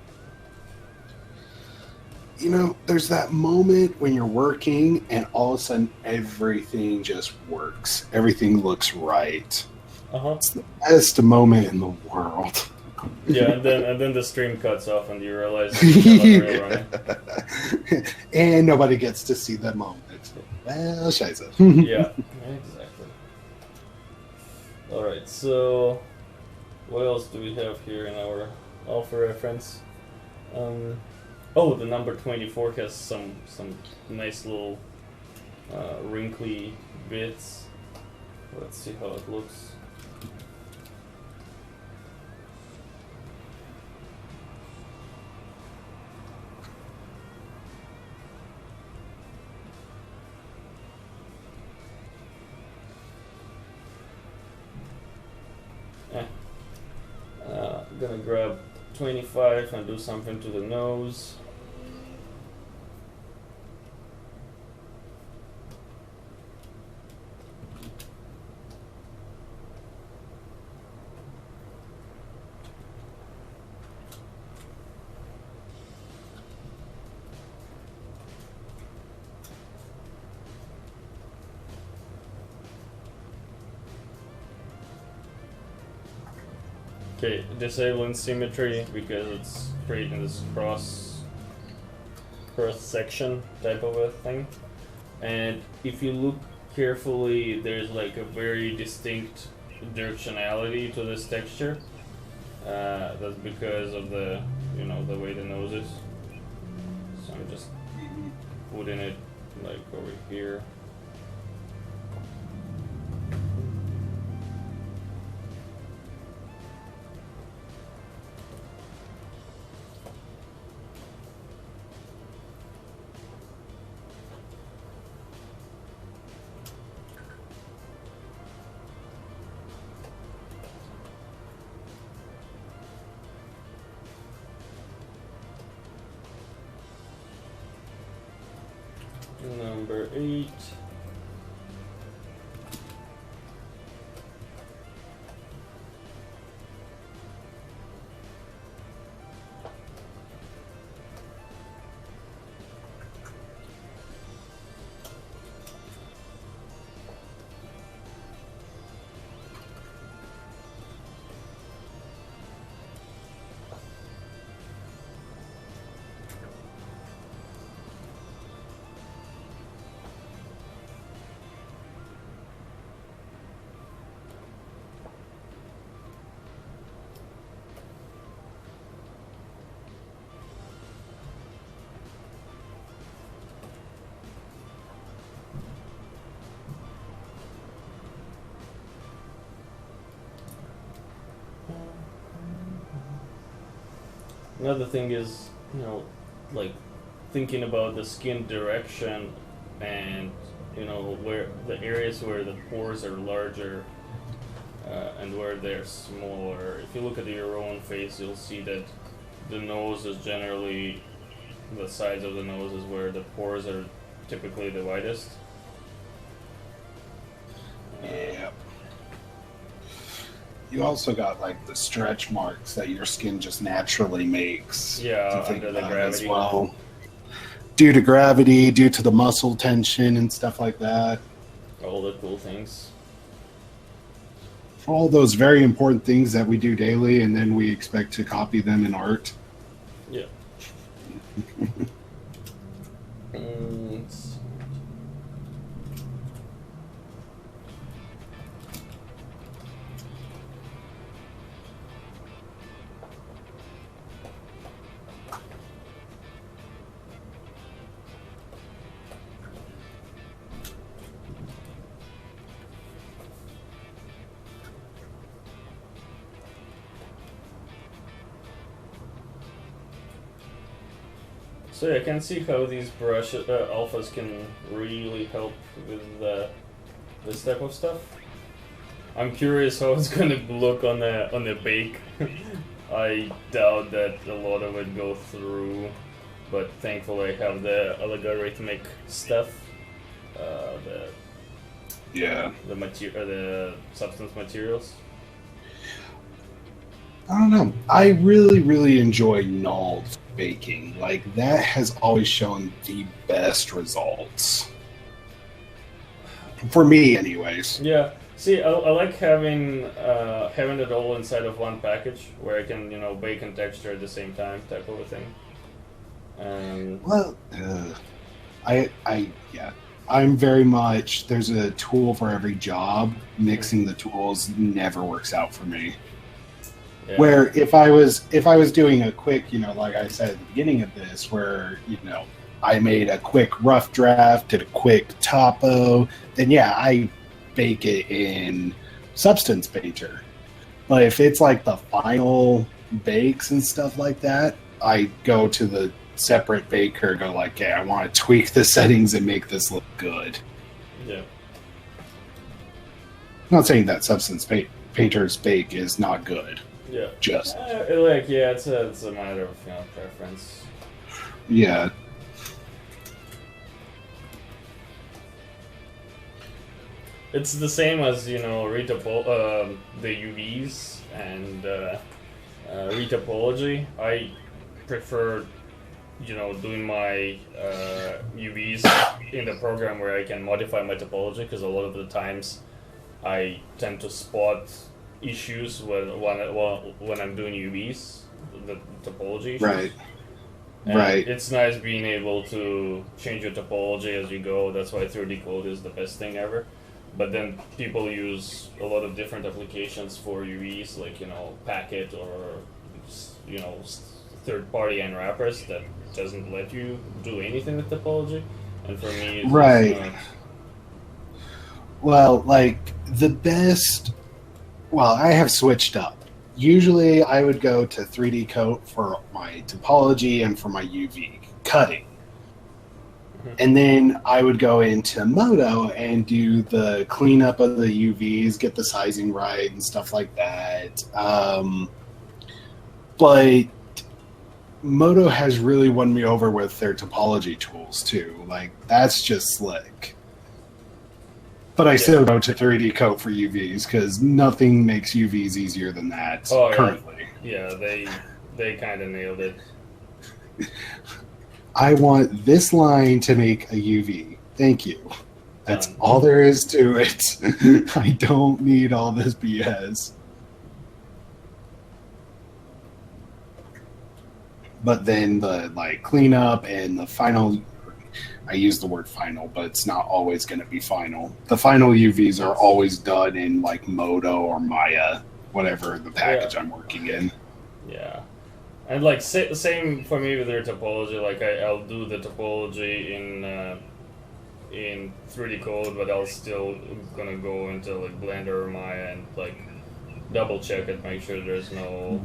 You know, there's that moment when you're working and all of a sudden everything just works. Everything looks right. It's the best moment in the world. Yeah, and then the stream cuts off and you realize you're running. And nobody gets to see that moment. Well, scheiße. Yeah, exactly. Alright, so what else do we have here in our alpha reference? Oh, the number 24 has some nice little wrinkly bits. Let's see how it looks. I'm gonna grab 25 and do something to the nose. Okay, disabling symmetry because it's creating this cross section type of a thing. And if you look carefully, there's like a very distinct directionality to this texture. That's because of the the way the nose is. So I'm just putting it like over here. Number 8. Another thing is, like thinking about the skin direction and, where the areas where the pores are larger and where they're smaller. If you look at your own face, you'll see that the nose is generally, the sides of the nose is where the pores are typically the widest. Yeah. You also got like the stretch marks that your skin just naturally makes. Yeah, under the gravity. As well. Due to gravity, due to the muscle tension and stuff like that. All the cool things. All those very important things that we do daily, and then we expect to copy them in art. Yeah. So yeah, I can see how these brush alphas can really help with this type of stuff. I'm curious how it's gonna look on the bake. I doubt that a lot of it go through, but thankfully I have the algorithmic stuff. The substance materials. I don't know. I really enjoy null baking. Like, that has always shown the best results. For me, anyways. Yeah. See, I like having it all inside of one package where I can, bake and texture at the same time, type of a thing. Well, I'm very much, there's a tool for every job. Mixing the tools never works out for me. Yeah. Where if I was doing a quick, like I said at the beginning of this, where, I made a quick rough draft, did a quick topo, then yeah, I bake it in Substance Painter. But if it's like the final bakes and stuff like that, I go to the separate baker, go like, okay, I want to tweak the settings and make this look good. Yeah. I'm not saying that Substance Painter's bake is not good. Yeah. Just it's a matter of preference. yeah. It's the same as the UVs and retopology. I prefer doing my UVs in the program where I can modify my topology, because a lot of the times I tend to spot issues when I'm doing UVs, the topology issues. Right. And Right. it's nice being able to change your topology as you go. That's why 3D code is the best thing ever. But then people use a lot of different applications for UVs, like Packet or third-party unwrappers that doesn't let you do anything with topology. And for me, it's Right. not. Well, like the best. Well, I have switched up. Usually, I would go to 3D Coat for my topology and for my UV cutting. And then I would go into Moto and do the cleanup of the UVs, get the sizing right and stuff like that. But Moto has really won me over with their topology tools too. Like, that's just slick. But I still go to 3D Coat for UVs because nothing makes UVs easier than that currently. Yeah, they kind of nailed it. I want this line to make a UV. Thank you. That's Done. all there is to it. I don't need all this BS. But then the cleanup and the final, I use the word final, but it's not always going to be final. The final UVs are always done in Moto or Maya, whatever the package I'm working in. Yeah. And same for me with their topology. Like I'll do the topology in 3D code, but I'll still gonna go into Blender or Maya and double check it, make sure there's no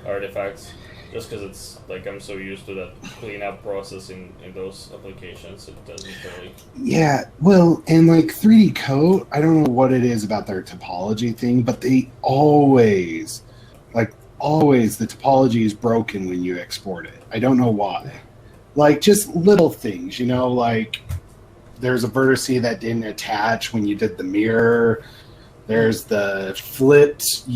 artifacts. Just because it's I'm so used to that cleanup process in those applications, it doesn't really. Yeah, well, and 3D Coat, I don't know what it is about their topology thing, but they always the topology is broken when you export it. I don't know why. Just little things, there's a vertice that didn't attach when you did the mirror. There's the flipped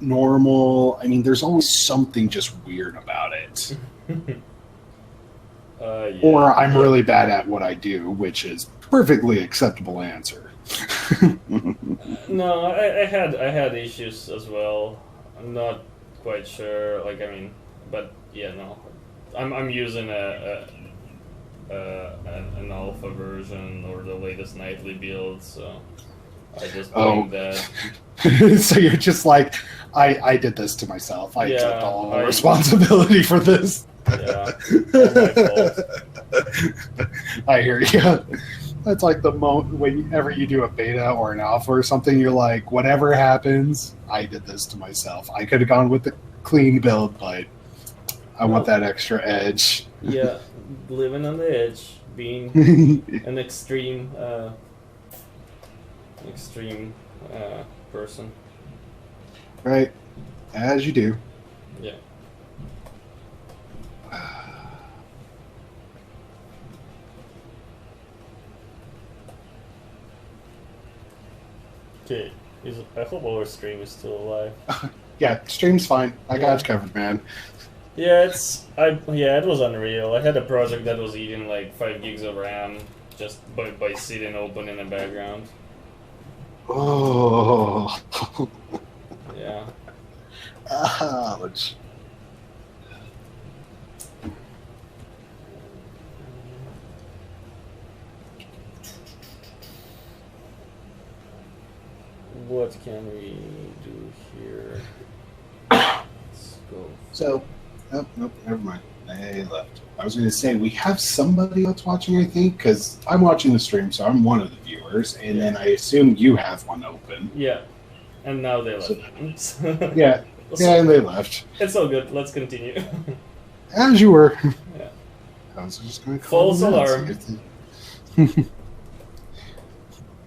normal. I mean, there's always something just weird about it. Yeah. Or I'm really bad at what I do, which is perfectly acceptable answer. No, I had issues as well. I'm not quite sure. But yeah, no, I'm using an alpha version or the latest nightly build, so I just blame that. So you're just I did this to myself. I accept all the responsibility for this. Yeah, all my fault. I hear you. That's the moment whenever you do a beta or an alpha or something, you're like, whatever happens, I did this to myself. I could have gone with the clean build, but I want that extra edge. Yeah, living on the edge, being an extreme person. Right, as you do. Yeah. Okay, I hope our stream is still alive. Yeah, stream's fine. I got you covered, man. Yeah, it was unreal. I had a project that was eating 5 gigs of RAM just by sitting open in the background. Oh. Yeah. Ouch. What can we do here? Let's go. So, nope, never mind. They left. I was going to say, we have somebody else watching, I think, because I'm watching the stream, so I'm one of the viewers, and then I assume you have one open. Yeah, and now they left. Yeah, and they left. It's all good. Let's continue. As you were. Yeah. I was just going to call False alarm.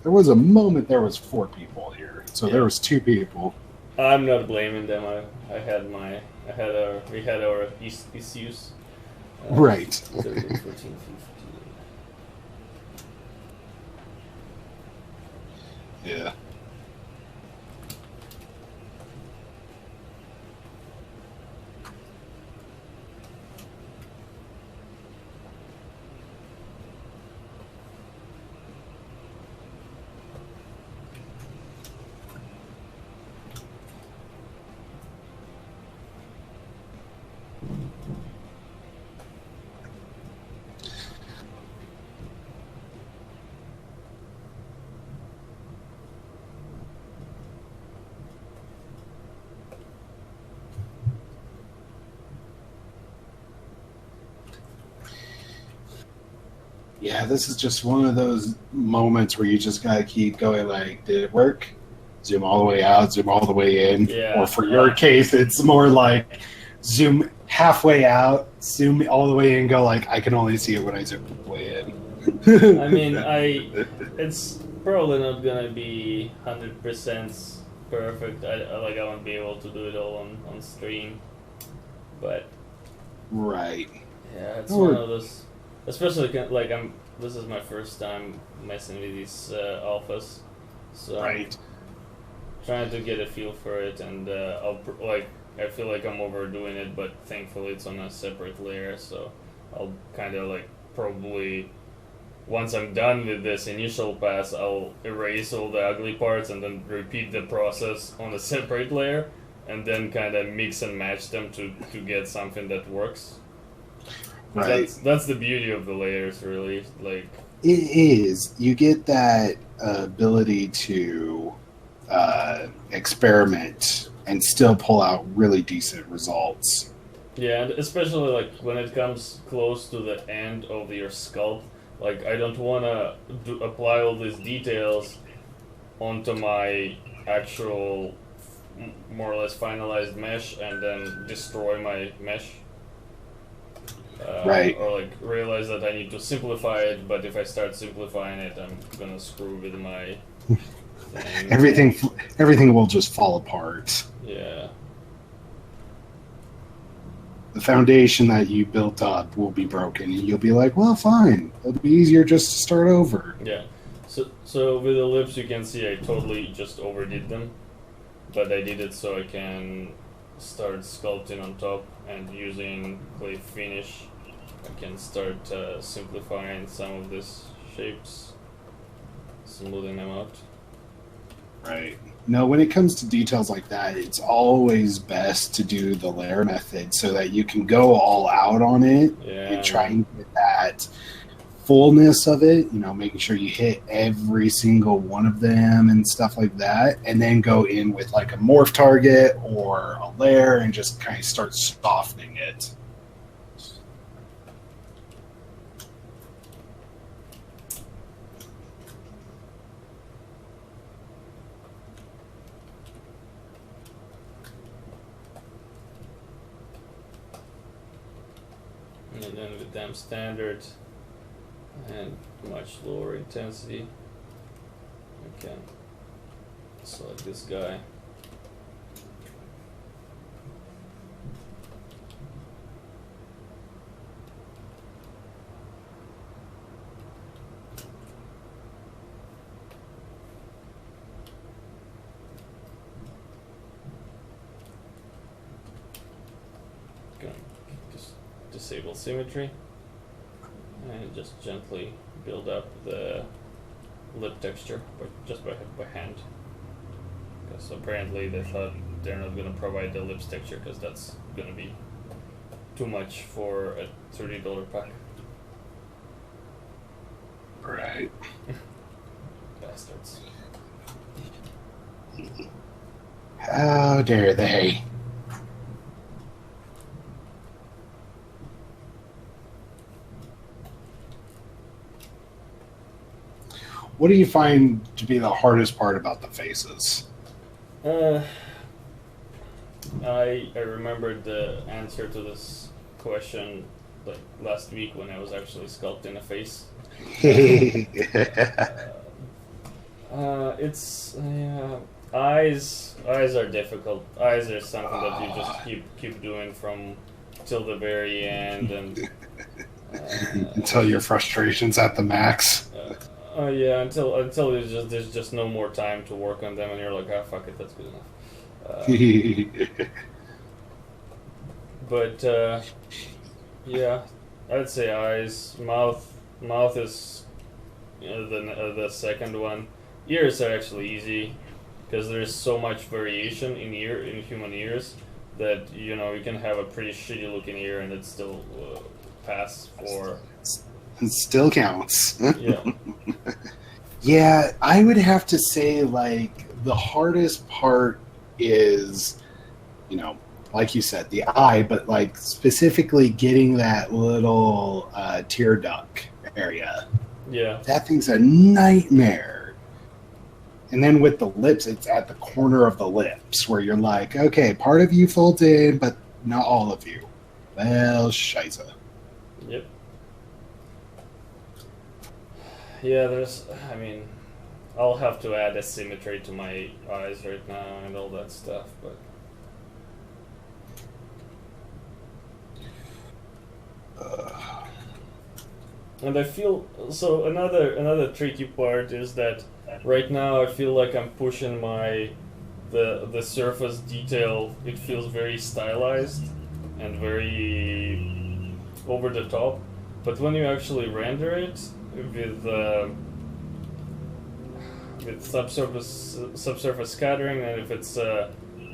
There was a moment there was 4 people here, so there was 2 people. I'm not blaming them. We had our issues. Right. 13, 14, 15. Yeah. Yeah, this is just one of those moments where you just gotta keep going. Like, did it work? Zoom all the way out, zoom all the way in. Yeah. Or for your case, it's more like zoom halfway out, zoom all the way in, go like, I can only see it when I zoom all the way in. I mean, it's probably not gonna be 100% perfect. I won't be able to do it all on stream, but Right. yeah, it's one of those. Especially like this is my first time messing with these alphas, so Right. I'm trying to get a feel for it, and I feel like I'm overdoing it, but thankfully it's on a separate layer, so I'll kind of like probably once I'm done with this initial pass, I'll erase all the ugly parts and then repeat the process on a separate layer, and then kind of mix and match them to get something that works. Right. That's the beauty of the layers, really. Like it is. You get that ability to experiment and still pull out really decent results. yeah, and especially like when it comes close to the end of your sculpt, like I don't want to apply all these details onto my actual more or less finalized mesh and then destroy my mesh. Right. Or like realize that I need to simplify it, but if I start simplifying it, I'm gonna screw with my thing. Everything will just fall apart. Yeah. The foundation that you built up will be broken, and you'll be like, well, fine. It'll be easier just to start over. Yeah. So with the lips, you can see I totally just overdid them, but I did it so I can start sculpting on top, and using clay finish I can start simplifying some of these shapes, smoothing them out. Right. No, when it comes to details like that, it's always best to do the layer method so that you can go all out on it and try and get that fullness of it, making sure you hit every single one of them and stuff like that, and then go in with like a morph target or a layer and just kind of start softening it. And then with them standard and much lower intensity, I can select this guy. Just disable symmetry and just gently build up the lip texture, but just by hand. Because apparently they thought they're not going to provide the lips texture because that's going to be too much for a $30 pack. Right. Bastards. How dare they? What do you find to be the hardest part about the faces? I remembered the answer to this question like last week when I was actually sculpting a face. It's Eyes are difficult. Eyes are something that you just keep doing from till the very end, and Until your frustration's at the max. yeah, until there's just no more time to work on them, and you're like, ah, fuck it, that's good enough. But yeah, I'd say eyes. Mouth is the second one. Ears are actually easy because there's so much variation in human ears that you can have a pretty shitty looking ear and it still pass for. It still counts. Yeah. Yeah, I would have to say, like, the hardest part is, like you said, the eye, but, like, specifically getting that little tear duct area. Yeah. That thing's a nightmare. And then with the lips, it's at the corner of the lips where you're like, okay, part of you folds in, but not all of you. Well, scheisse. Yep. Yeah, I'll have to add asymmetry to my eyes right now and all that stuff, but... And I feel... So another tricky part is that right now I feel like I'm pushing the surface detail. It feels very stylized and very over the top, but when you actually render it with subsurface scattering, and if it's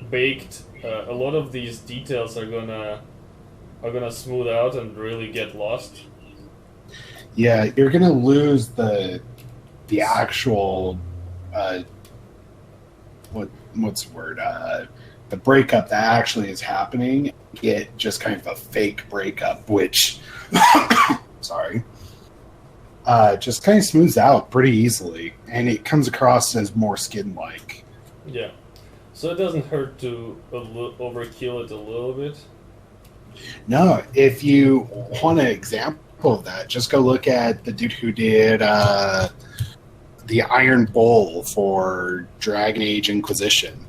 baked, a lot of these details are gonna smooth out and really get lost. Yeah, you're gonna lose the actual what's the word? The breakup that actually is happening. Get just kind of a fake breakup, which sorry. Just kind of smooths out pretty easily, and it comes across as more skin-like. Yeah, so it doesn't hurt to overkill it a little bit. No, if you want an example of that, just go look at the dude who did the Iron Bowl for Dragon Age Inquisition.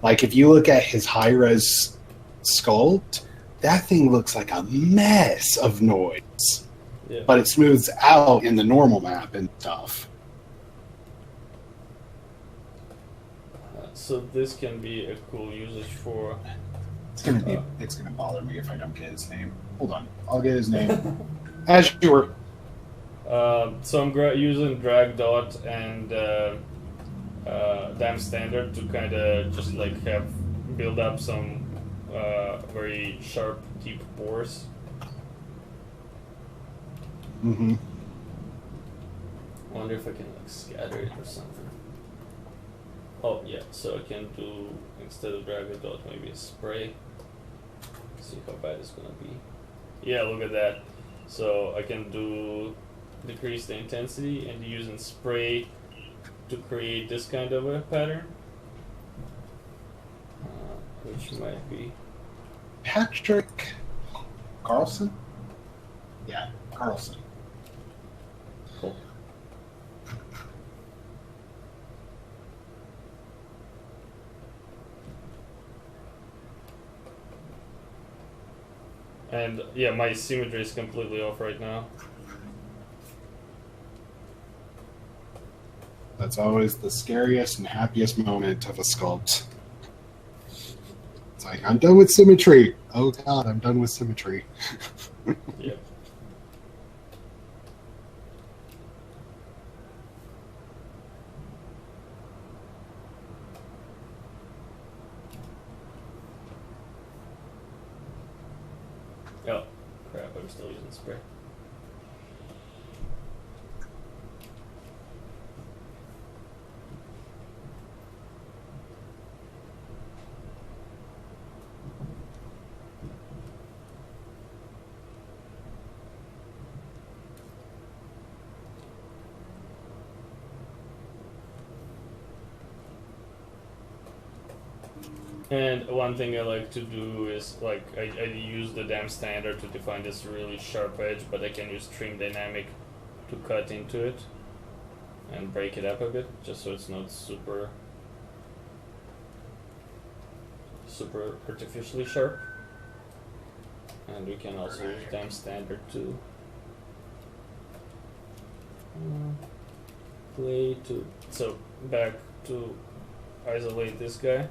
Like, if you look at his high-res sculpt, that thing looks like a mess of noise. Yeah. But it smooths out in the normal map and stuff. So this can be a cool usage for... It's gonna bother me if I don't get his name. Hold on, I'll get his name. As you were. So I'm using drag dot and damn standard to kind of just like build up some very sharp, deep pores. Mm-hmm. Wonder if I can like scatter it or something. Oh yeah, so I can do, instead of drag a dot, maybe a spray. See how bad it's gonna be. Yeah, look at that. So I can decrease the intensity and using spray to create this kind of a pattern, which might be Patrick Carlson? Yeah, Carlson. cool. And yeah, my symmetry is completely off right now. That's always the scariest and happiest moment of a sculpt. It's like, I'm done with symmetry. Oh god, I'm done with symmetry. Yeah. Oh, crap, I'm still using spray. And one thing I like to do is, like, I use the damn standard to define this really sharp edge, but I can use trim dynamic to cut into it and break it up a bit, just so it's not super super artificially sharp. And we can also use them standard too. Clay to, so back to isolate this guy.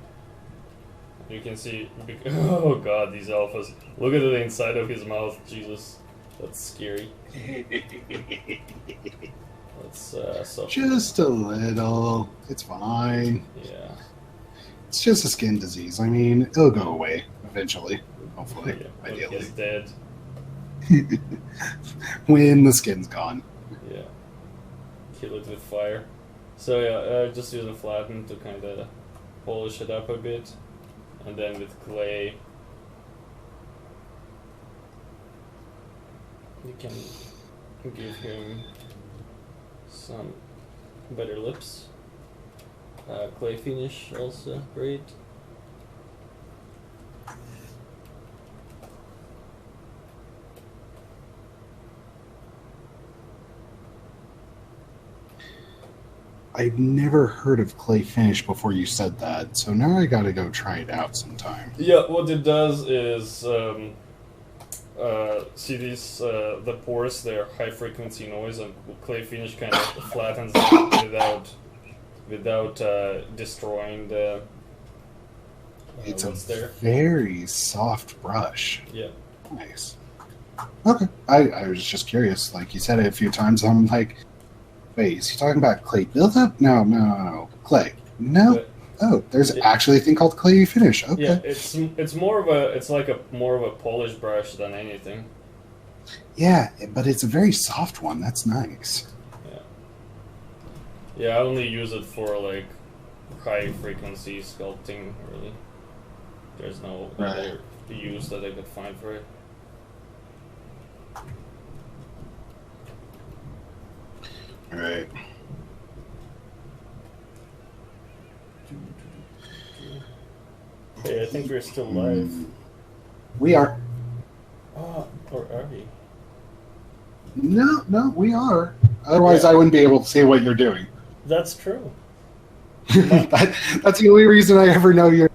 You can see, oh god, these alphas. Look at the inside of his mouth, Jesus. That's scary. Let's soften. Just a little. It's fine. Yeah. It's just a skin disease. I mean, it'll go away eventually. Hopefully. Yeah, when Ideally. he's dead. When the skin's gone. Yeah. Kill it with fire. So yeah, just using flatten to kind of polish it up a bit. And then with clay, you can give him some better lips. Clay finish also great. I've never heard of clay finish before you said that, so now I gotta go try it out sometime. Yeah, what it does is see these the pores, they're high frequency noise, and clay finish kind of flattens them without destroying the It's what's a there. very soft brush. Yeah. Nice. Okay. I was just curious. Like you said it a few times, I'm like, wait, is he talking about clay buildup? No. Clay. No. But Oh, there's actually a thing called clay finish. Okay. yeah, it's more of a more of a polished brush than anything. Yeah, but it's a very soft one. That's nice. Yeah, I only use it for like high frequency sculpting. Really, there's no other use that I could find for it. All right. Hey, I think we're still live. We are. Oh, or are we? No, we are. Otherwise, Yeah. I wouldn't be able to see what you're doing. That's true. That's the only reason I ever know you're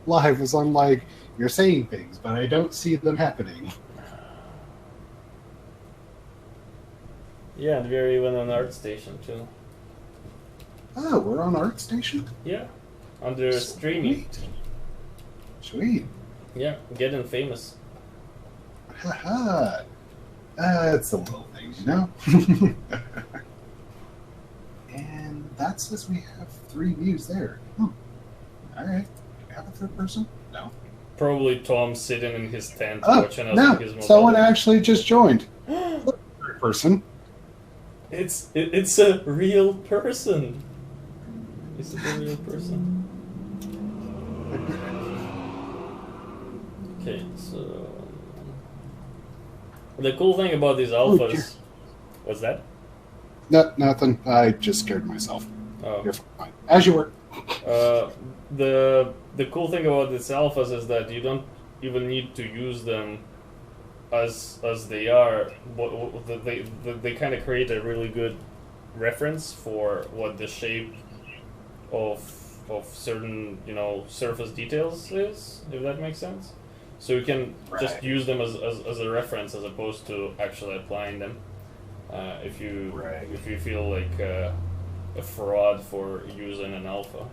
live is I'm like, you're saying things, but I don't see them happening. Yeah, and we're even on ArtStation too. Oh, we're on ArtStation? Yeah, under streaming. Sweet. Yeah, getting famous. Haha. That's the little things, you know? And that says we have 3 views there. Alright. Do we have a third person? No. Probably Tom sitting in his tent Oh, watching us no. on his mobile. Someone actually just joined. Third person. It's a real person. Is it a real person? Okay, so the cool thing about these alphas, dear. what's that? No, nothing. I just scared myself. Oh, You're fine. As you were. the cool thing about these alphas is that you don't even need to use them as they are. They kind of create a really good reference for what the shape of certain surface details is, if that makes sense. So you can just Right. use them as a reference as opposed to actually applying them. If you feel like a fraud for using an alpha,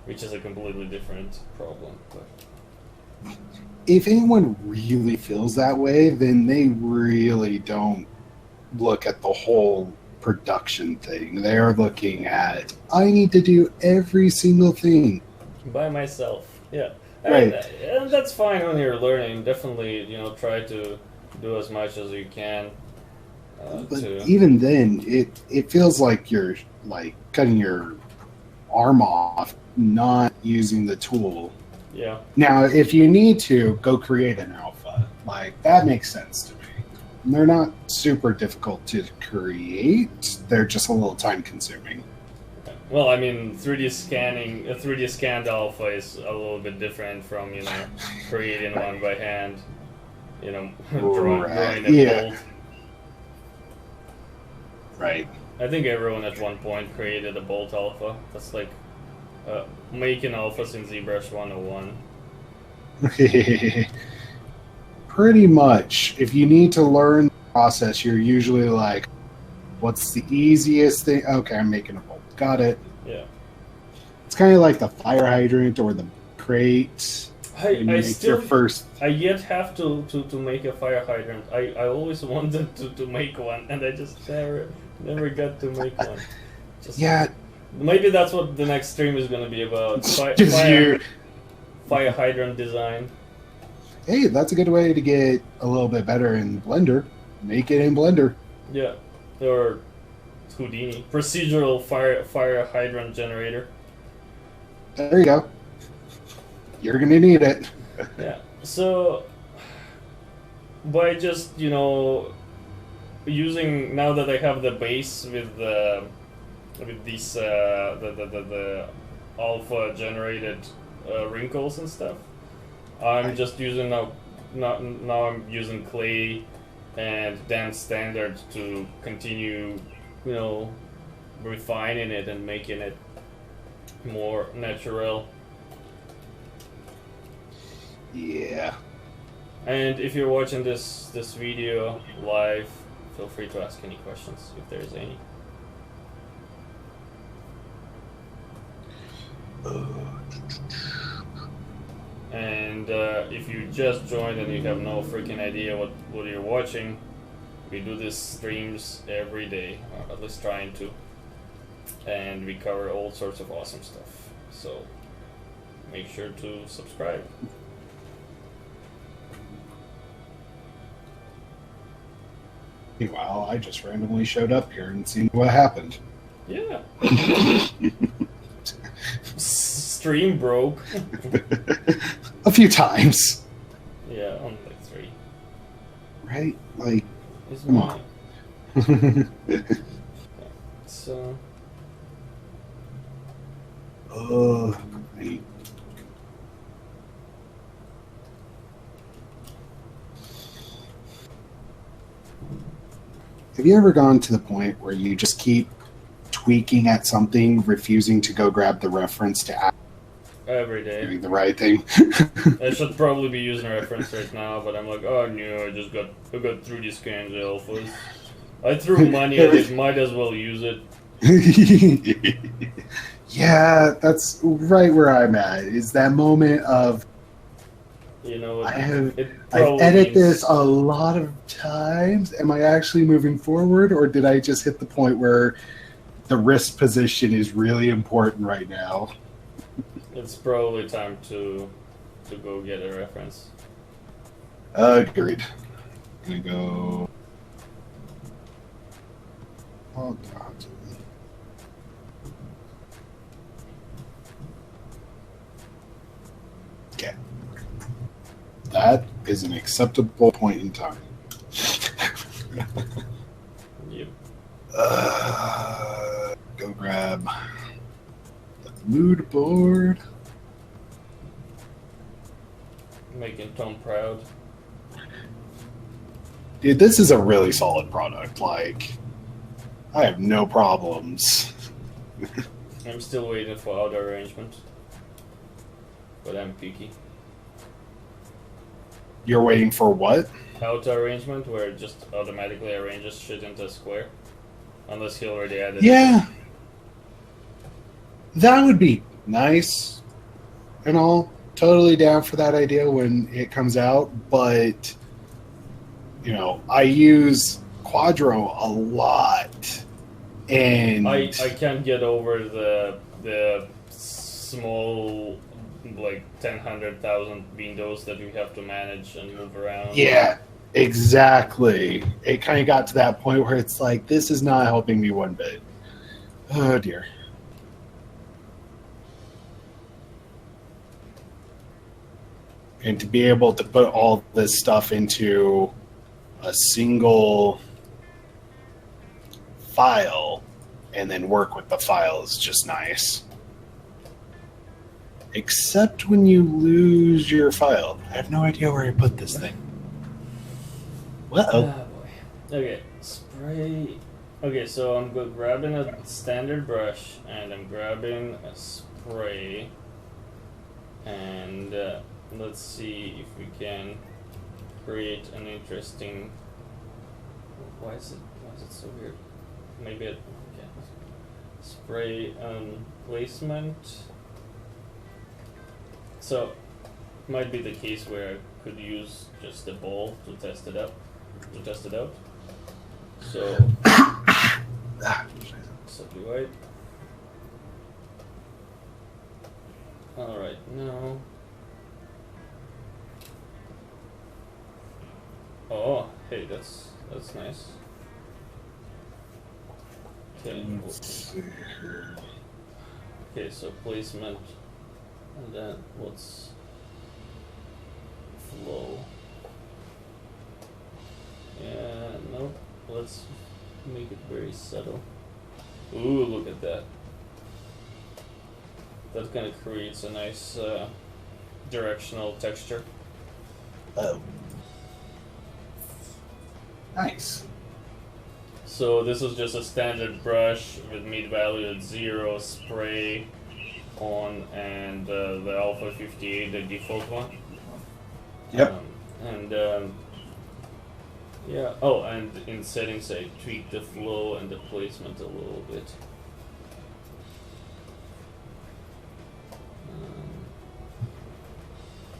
which is a completely different problem. But If anyone really feels that way, then they really don't look at the whole production thing. They're looking at, I need to do every single thing. by myself, yeah. Right. And that's fine when you're learning. Definitely, try to do as much as you can. But to even then, it feels like you're like cutting your arm off, not using the tool. yeah. Now, if you need to, go create an alpha. Like, that makes sense to me. They're not super difficult to create. They're just a little time consuming. Well, I mean, 3D scanning, a 3D scanned alpha is a little bit different from, creating one by hand, drawing a yeah. bolt. Right. I think everyone at one point created a bolt alpha. That's like making alphas in ZBrush 101. Pretty much. If you need to learn the process, you're usually like, what's the easiest thing? Okay, I'm making a bolt. Got it. Yeah. It's kind of like the fire hydrant or the crate. I still first. I yet have to make a fire hydrant. I always wanted to make one, and I just never got to make one. Just, yeah. Maybe that's what the next stream is gonna be about. Fire hydrant design. Hey, that's a good way to get a little bit better in Blender. Make it in Blender. Yeah, or Houdini. Procedural fire hydrant generator. There you go. You're gonna need it. Yeah. So by just using, now that I have the base with these the alpha generated wrinkles and stuff, I'm just using now I'm using clay and dance standard to continue refining it and making it more natural. Yeah. And if you're watching this video live, feel free to ask any questions if there's any. And if you just joined and you have no freaking idea what you're watching, we do these streams every day, or at least trying to. And we cover all sorts of awesome stuff. So make sure to subscribe. Meanwhile, I just randomly showed up here and seen what happened. Yeah. Stream broke. A few times. Yeah, only like 3. Right? Like, It's come on. So. Oh, great. Have you ever gone to the point where you just keep tweaking at something, refusing to go grab the reference to act Every day. doing the right thing? I should probably be using a reference right now, but I'm like, oh no, I got through these scans alphas. I threw money at it, might as well use it. Yeah, that's right where I'm at. Is that moment of I've edited this a lot of times. Am I actually moving forward, or did I just hit the point where the wrist position is really important right now? It's probably time to go get a reference. Agreed. Gonna go. Oh God. Okay. That is an acceptable point in time. Yep. Go grab the mood board. Making Tom proud. Dude, this is a really solid product. Like, I have no problems. I'm still waiting for auto arrangement, but I'm picky. You're waiting for what? Auto arrangement, where it just automatically arranges shit into a square, unless he already added. Yeah, that would be nice and all. Totally down for that idea when it comes out, but I use Quadro a lot, and I can't get over the small, like 100,000 windows that you have to manage and move around. Yeah, exactly. It kind of got to that point where it's like, this is not helping me one bit. Oh dear. And to be able to put all this stuff into a single file and then work with the file is just nice. Except when you lose your file. I have no idea where I put this thing. Uh-oh. Oh boy. Okay, spray. Okay, so I'm grabbing a standard brush and I'm grabbing a spray and let's see if we can create an interesting. Why is it so weird? Maybe it. Okay. Spray placement. So, might be the case where I could use just the ball to test it out. So, subdivide. All right, now. Oh, hey, that's nice. Okay. Let's see here. Okay, so placement, and then what's flow? Yeah, nope. Let's make it very subtle. Ooh, look at that. That kind of creates a nice directional texture. Oh. Nice. So this is just a standard brush with mid value at 0, spray on, and the alpha 58, the default one. Yep. Yeah. Oh, and in settings I tweak the flow and the placement a little bit.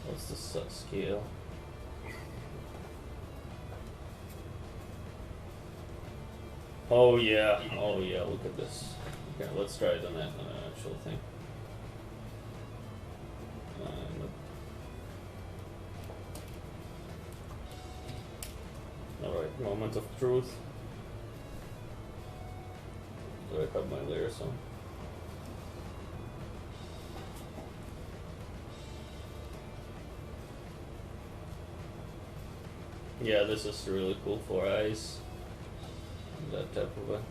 What's the scale? Oh yeah, look at this. Okay, let's try it on that actual thing. Alright, moment of truth. Do I have my layers on? Yeah, this is really cool for eyes. That type of a.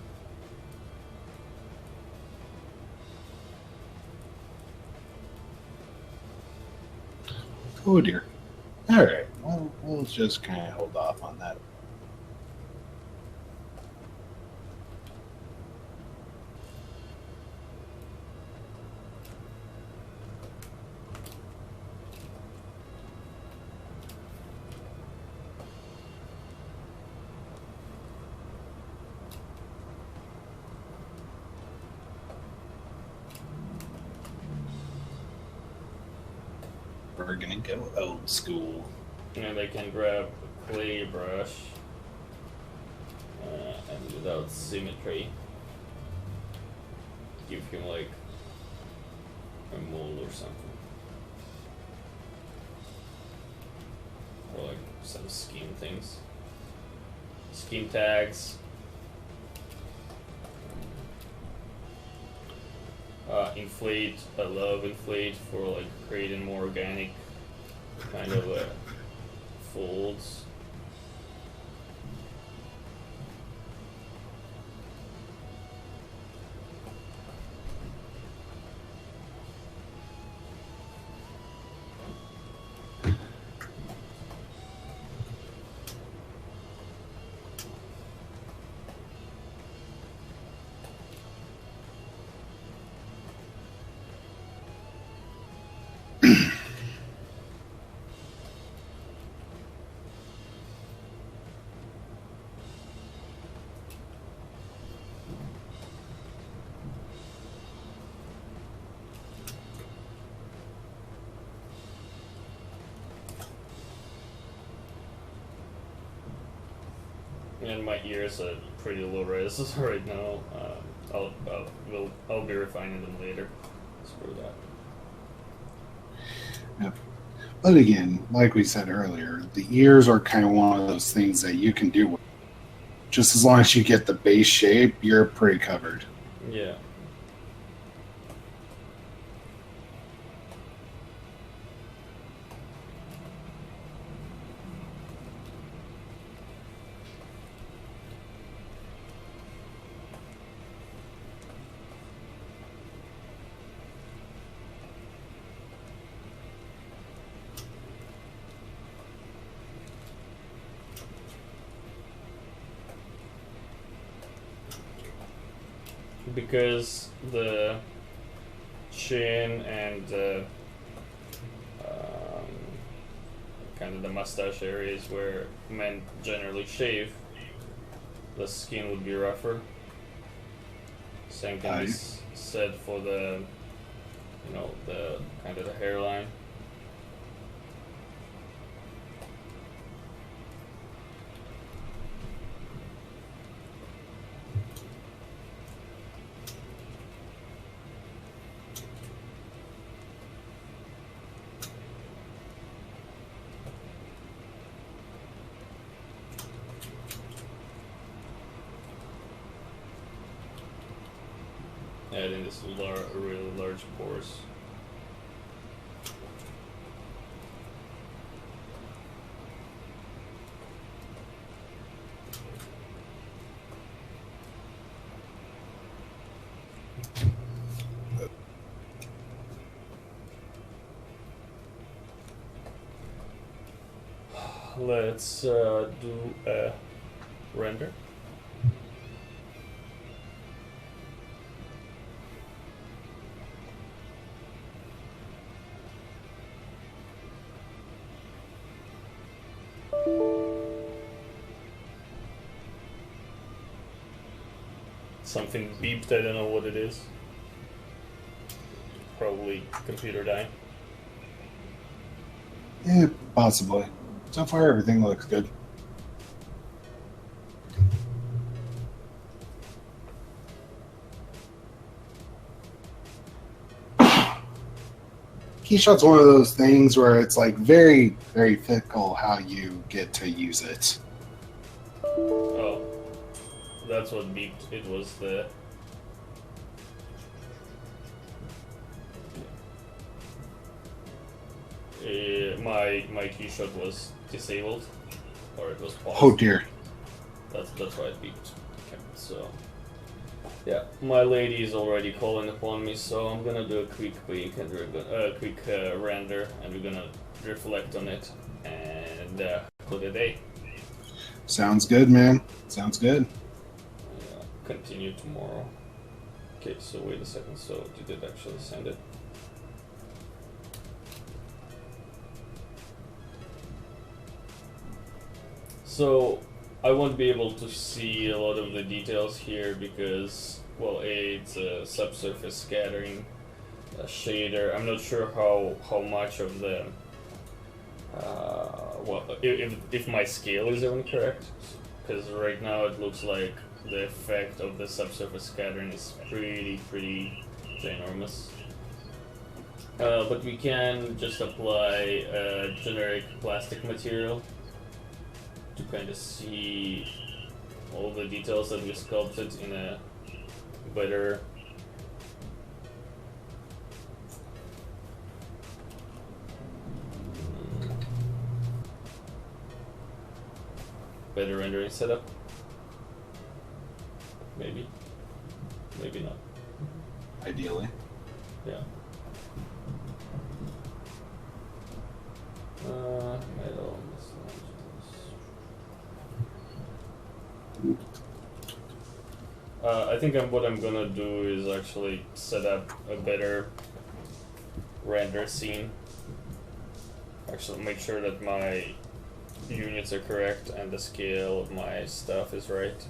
Oh dear. Alright, well, we'll just kind of hold off on that. We're gonna go old school. And I can grab a clay brush and without symmetry give him like a mold or something. Or like some scheme things. Scheme tags. Inflate, I love inflate for like creating more organic kind of folds. And my ears are pretty low res right now. I'll be refining them later. Screw that. Yep. But again, like we said earlier, the ears are kind of one of those things that you can do. Just as long as you get the base shape, you're pretty covered. Yeah. Because the chin and kind of the mustache areas where men generally shave, the skin would be rougher. Same can be said for the, the kind of the hairline. Adding this really large pores. Let's do a render. Something beeped, I don't know what it is. Probably computer dying. Yeah, possibly. So far, everything looks good. Keyshot's one of those things where it's like very, very fickle how you get to use it. Oh, that's what beeped. It was the... my keyshot was disabled, or it was paused. Oh dear. That's why it beeped. Okay, so yeah, my lady is already calling upon me, so I'm gonna do a quick peek and quick render, and we're gonna reflect on it and call it a day. Sounds good, man. Sounds good. Continue tomorrow. Okay, so wait a second. So did it actually send it? So I won't be able to see a lot of the details here because, well, it's a subsurface scattering shader. I'm not sure how much of the if my scale is even correct, because right now it looks like the effect of the subsurface scattering is pretty ginormous. But we can just apply a generic plastic material to kind of see all the details that we sculpted in a better rendering setup. Maybe not. Ideally. Yeah. Metal. I think what I'm gonna do is actually set up a better render scene. Actually, make sure that my units are correct and the scale of my stuff is right.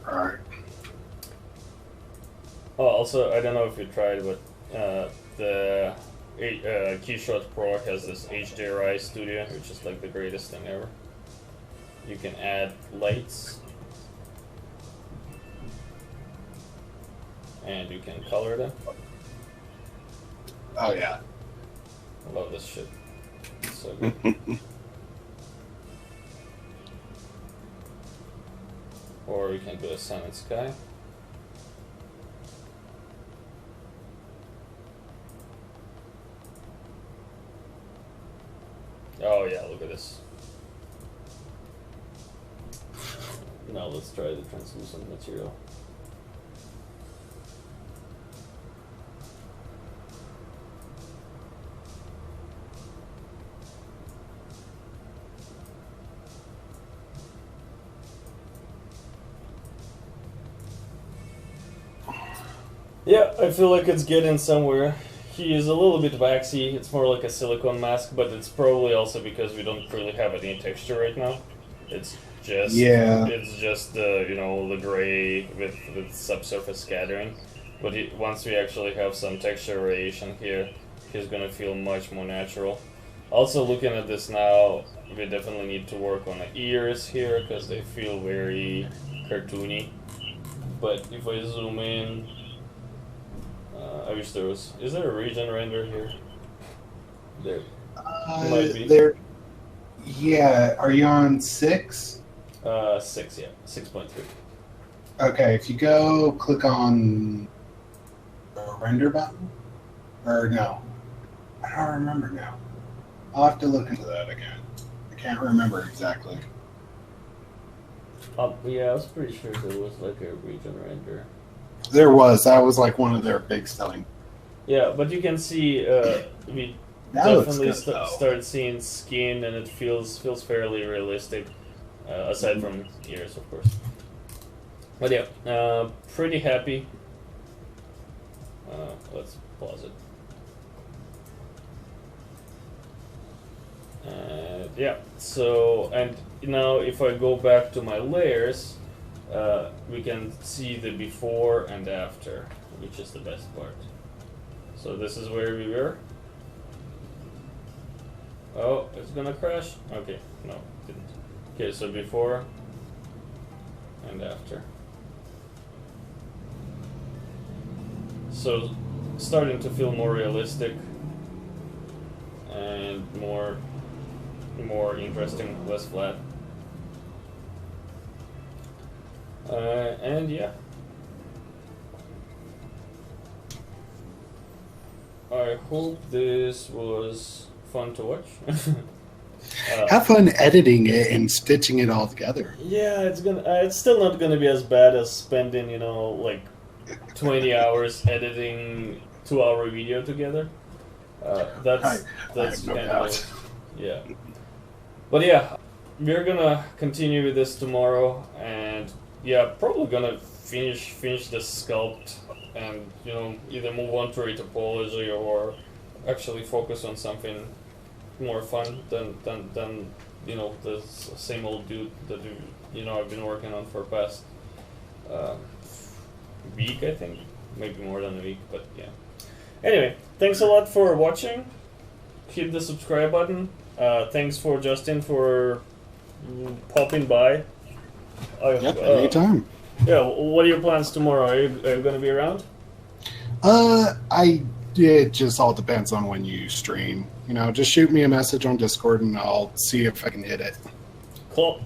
Alright. Oh, also, I don't know if you tried, but the Keyshot Pro has this HDRI studio, which is like the greatest thing ever. You can add lights, and you can color them. Oh yeah. I love this shit. It's so good. Or you can do a sun and sky. Oh yeah, look at this. Now let's try the translucent material. Yeah, I feel like it's getting somewhere. He is a little bit waxy. It's more like a silicone mask, but it's probably also because we don't really have any texture right now. It's just you know, the gray with subsurface scattering. But once we actually have some texture variation here, he's gonna feel much more natural. Also, looking at this now, we definitely need to work on the ears here because they feel very cartoony. But if I zoom in, I wish there was. Is there a region render here? There might be. There. Yeah. Are you on 6? 6, yeah, 6.3. Okay. If you go click on the render button, or no, I don't remember now. I'll have to look into that again. I can't remember exactly. Yeah, I was pretty sure there was like a region render. There was. That was like one of their big selling. Yeah, but you can see we That definitely looks good, start seeing skin, and it feels fairly realistic, aside from ears, of course. But yeah, pretty happy. Let's pause it. Yeah, so, and now if I go back to my layers, we can see the before and after, which is the best part. So this is where we were. Oh, it's gonna crash? Okay, no, it didn't. Okay, so before and after. So, starting to feel more realistic and more interesting, less flat. And yeah. I hope this was fun to watch. Have fun editing it and stitching it all together. Yeah, it's still not gonna be as bad as spending, you know, like 20 hours editing 2-hour video together. That's kind of, yeah. But yeah, we're gonna continue with this tomorrow, and yeah, probably gonna finish the sculpt, and you know, either move on to retopology or actually focus on something more fun than you know, the same old dude that you know I've been working on for past week, I think, maybe more than a week, but yeah. Anyway, thanks a lot for watching. Hit the subscribe button. Thanks for Justin for popping by. Yep, anytime. Yeah, what are your plans tomorrow? Are you going to be around? It just all depends on when you stream. You know, just shoot me a message on Discord and I'll see if I can hit it. Cool.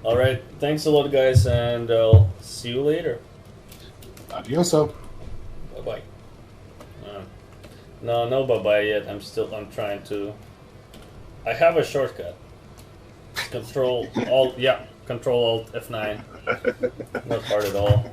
All right. Thanks a lot, guys, and I'll see you later. Adioso. Bye-bye. No bye-bye yet. I'm trying to... I have a shortcut. Control Alt F9. Not hard at all.